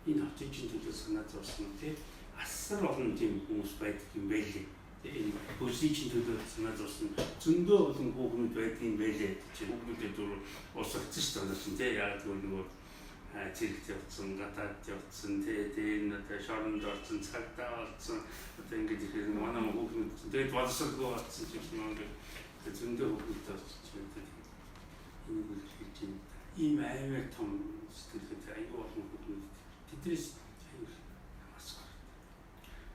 Энэ хотын төлөө санаа зовсон тийм асар олон тийм хүмүүс байдаг юм байлээ. Энэ хөгжлийн төлөө санаа зовсон зөндөө олон хүүхнүүд байдаг юм байлээ. Чи хүүхнүүдэд усагцсан шүү дээ тийм яг нөгөө зэрэгт явцсан, гадаад явцсан, тийм энэ шоронд орсон, цагтаа орсон. Одоо ингэж ихээр манай хүүхнүүд тэгээд боловсролгүй орсон ч юм уу ингээд зөндөө хүүхнүүд орсон тийм энэ хэлж байна. Ийм аймаг том сэтгэлтэй аюул олон хүмүүс тэдрээс аюул хамаарсан.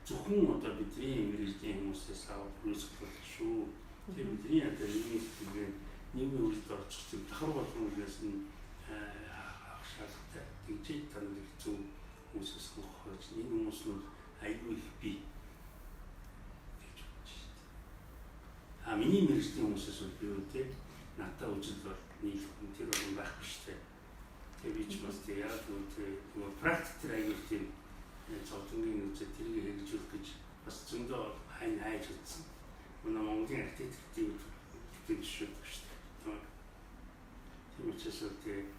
Зөвхөн одоо бидний мэрэгжлийн хүмүүсээс авах хүмүүсээс шүү. Тэр бидний одоо нийгмийн үйлдэл орчих зүйл давхар болгон үгээс нь шаардлагатай. Тэгж таныг зөв хүмүүсээс сонгох гэж энэ хүмүүс нь аюул их бий. Миний мэрэгжлийн хүмүүсээс бол би үүтэй надад үжил бол нийл хүн тэр бол байхгүй шүү дээ. Тэгээд би бас яг нөгөө практик аягүй тийм цогцонгийн үзэл тэрийг хэрэгжүүлэх гэж бас зөндөө хайж утсан. Манай Монголын архитектурын тийм шүү дээ. Тийм учраас тэгээд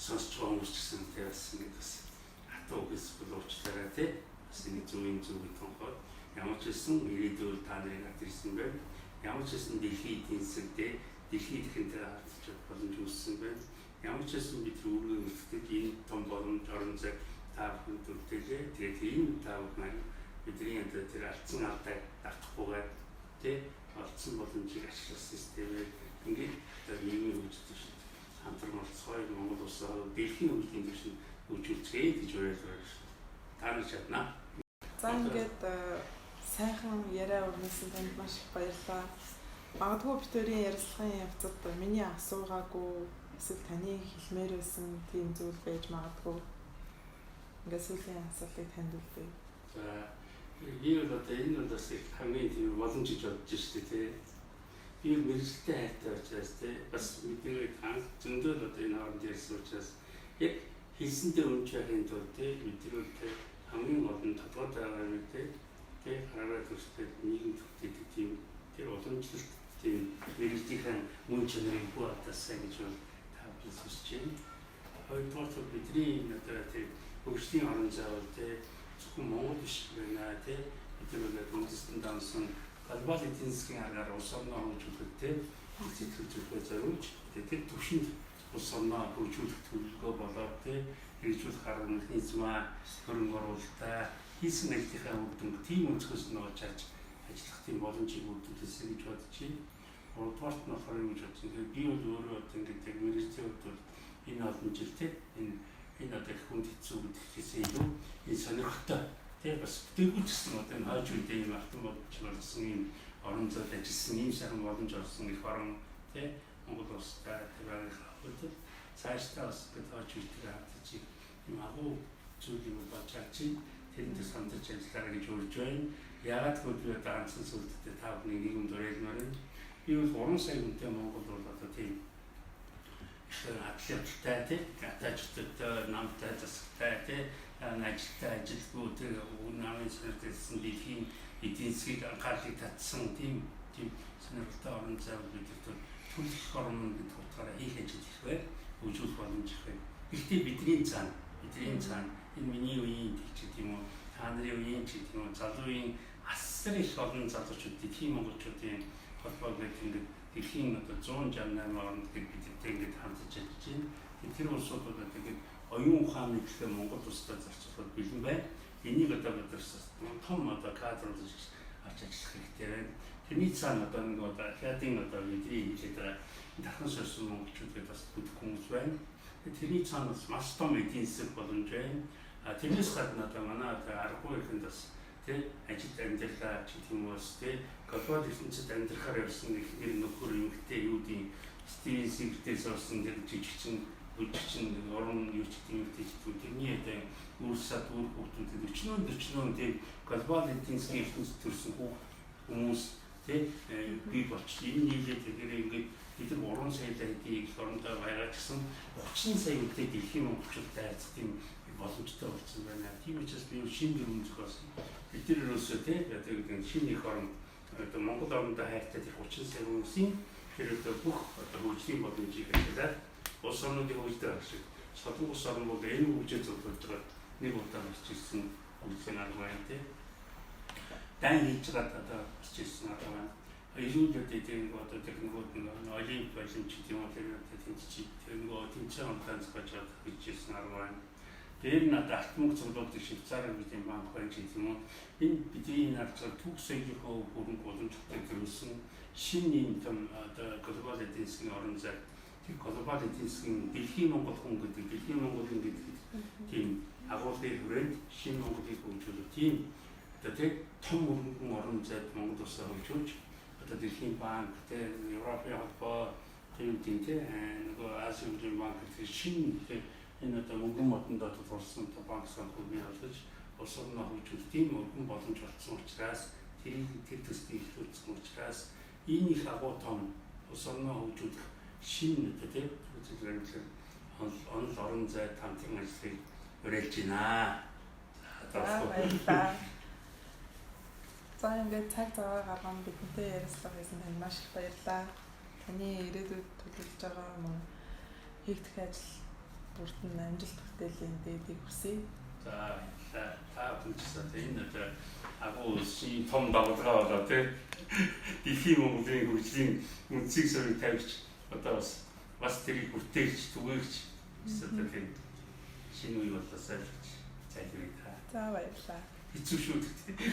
сонсч байгаа хүмүүс гэсэн тийм бас ингэ бас хатуу үгс боловчлаараа тийм бас нэг зөв тонхоо ямар ч гэсэн ирээдүйд та нарыг атэрсэн байна. Ямар ч гэсэн дэлхийн эдийн засгийн дэлхийн техникээр харьцаж боломж үүссэн байна. Ямар ч гэсэн бид өөрийн үлдэхэд энэ том боломж орон зай та бүхэнд үлдээлээ. Тэгээд энэ та бүхэн бидний энэ тэр алдсан алдааг давтахгүйгээр тий олдсон боломжийг ашиглах системээр ингээд нийгмийн хөгжиж шүү дээ. Хамтран олцгой Монгол улсаа дэлхийн хөгжлийн түвшинд хөгжүүлцгээе гэж уриалгаар шүү. Та нар чадна. За ингээд сайхан яриа өрнөсөн танд маш их баярлалаа. Магадгүй битүүрийн ярилцлагын явцад миний асуугаагүй эсвэл таны хэлмээр байсан тийм зүйл байж магадгүй. Ингээд сүүлийн асуултыг танд үлдээе. За би бол одоо энэ бол бас хамгийн тийм боломж гэж бодож шүү дээ. Би мэрэгчлээ хайртай учраас тий бас бидний зөндөө одоо энэ хооронд ярьсан учраас яг хэлсэнтэй өмч байхын тулд тий бидний хамгийн гол нь тодорхой байгаа юм тий хараараа төстэй нийгэм төвтэй тийм тэр уламжлалт тийм мэрэгжлийн мөн чанарыг бүх атаасаа гэж та бүхэн хүсэж байна. Хоёрдугаар бидний одоо тийм хөгжлийн орон зай бол тий зөвхөн Монгол биш байна тий. Бид үндэстэн дансан глобал эдийн засгийн аргаар улс орноо хөгжүүлэх тий. Сэтгэл зүрхээ зориулж тэр түвшинд улс орноо хөгжүүлэх төлөвлөгөө болоод тий. Хэрэгжүүлэх арга механизмаа хөрөнгө оруулалтаа хийсэн ажлынхаа үр дүнг тийм өнцгөөс нь олж харж ажиллах тийм боломжийг үүдүүлсэн гэж бодож байна. Урдугаарт нь болохоор юм гэж бодсон. Тэгэхээр би бол өөрөө одоо ингээд мэргэжлийн хувьд бол энэ олон жилтэй энэ одоо их хүнд хэцүү гэдэгтээс илүү энэ сонирхолтой тийм бас бүтээлгүйчсэн одоо энэ хойч үедээ юм алтан бодож болсон юм орон зайд ажилласан ийм сайхан боломж олсон их орон тийм Монгол улстай тийм хавьд цаашдаа бас бид хойч үедээ хавтаж юм агуу зүйл юм болж чадчих. Тэрнээс хамтарч ажиллаарай гэж урьж байна. Яагаад гэвэл би одоо ганцхан сүлдтэй та бүхний нийгэм дуурайлмаар байна. Би бол 3 сая хүнтэй Монгол бол одоо тийм атлеттай тийм гатачтай намтай засагтай тийм ажилтай ажилгүй тэр үнэн сонирхсан дэлхийн эдийн засгийг анхаарлыг татсан тийм сонирхолтой орон зай бид төлөх орон гэдэг утгаараа хийх ажил их бай. Хөгжүүлэх боломж их бай. Гэхдээ бидний цаана энэ миний үеийн ч гэдэг юм уу та нарын үеийн ч гэдэг юм уу залуу үеийн асар их олон залуучууд дэлхийн монголчуудын холбоо гэдэг дэлхийн одоо 168 орнд бидтэй ингээд хамтарч ажиллаж байна. Тэр улсууд одоо тэгээд оюун ухааны гэхээ Монгол улстай зарцуулахад бэлэн байна. Энийг одоо бид том одоо кадрууд авч ажиллах хэрэгтэй байна. Тэрний цаана одоо нэг одоо хятадын одоо бидний хэлээд дархан сорсон монголчууд бас бүдэх хүмүүс байна. Тэрний цаана маш том эдийн засаг боломж байна. Тэрнээс гадна одоо манай аргагүй ихэнд бас тий ажил амьдралаа ч гэх юм уу тий глобал ертөнцид амьдрахаар явсан нэг нөхөр эмэгтэй юудын стиль сэгтээс орсон тэр жижигчин бүжигчин орон юу ч гэдэг эмэгтэй тэрний одоо үүсэт үр хүүхдүүд 40 тий глобал эдийн засгийн ертөнцид төрсэн хүмүүс тий би болч энэ нийлээд тэгэхээр ингээд бид 3 сая хэдий их орондоо байгаа гэсэн 30 сая хүнтэй дэлхийн монголчуудтай харьцах тийм боломжтой болсон байна. Тийм учраас би шинэ юм зохиосон. Бид тэр юусоо тий одоо шинэ их орон одоо Монгол орондоо хайртай тэр 30 сая хүмүүсийн тэр одоо бүх одоо хөгжлийн боломжийг ашиглаад улс орнуудыг хөгждөг шиг содон улс орн бол энэ хөгжиж зөвлөж байгаа нэг удаа гарч ирсэн хөгжлийн арга байна тий. Дан хийж байгаа одоо гарч ирсэн арга байна. Илүүдээ тийм одоо техникүүд нэг олимп байсан ч тийм үү тэр тэнцчих тэр нөгөө тэнцэн онтан зохиож хийж ирсэн арга байна. Тэр надад алтмог цуглуулдаг Швейцарын бидний банк байна ч юм уу. Энэ бидний харж түүх соёлынхоо хөрөнгө боломжтой төрүүлсэн шинэ юм том одоо глобал эдийн засгийн орон зай. Тэр глобал эдийн засгийн дэлхийн Монгол хүн гэдэг дэлхийн Монголын гэдэг тийм агуулгын хүрээнд шинэ Монголыг хөгжүүлэх тийм одоо тэр том хөрөнгөн орон зайд Монгол улсаа хөгжүүлж одоо дэлхийн банк тэр Европын холбоо тийм нөгөө Азийн банк тэр шинэ энэ одоо мөнгөн модонд орсон банк санхүүгийн олж улс орноо хөгжүүлэх тийм өргөн боломж олгсон учраас тэр төсдийг ихлүүлсэн учраас энэ их агуу том улс орноо хөгжүүлэх шинэ одоо тийм зүйлээр онл орон зай хамтран ажиллахыг уриалж байна. За ингээд цаг цагаа гарган бидэнтэй ярилцлага хийсэн танд маш их баярлалаа. Таны ирээдүйд төлөвлөж байгаа юм хийгдэх ажил бүрт нь амжилт бүтээлийн дээдийг хүсье. За та бүхэнд энэ одоо агуу улсын том давалгаа болоо тий дэлхийн Монголын хөгжлийн үндсийг сөрөг тавьж одоо бас тэрийг хүртээгч түгээгч одоо тийм шинэ үе болоосаа гэж залбирая та. За баярлалаа. Хэцүү шүү дээ.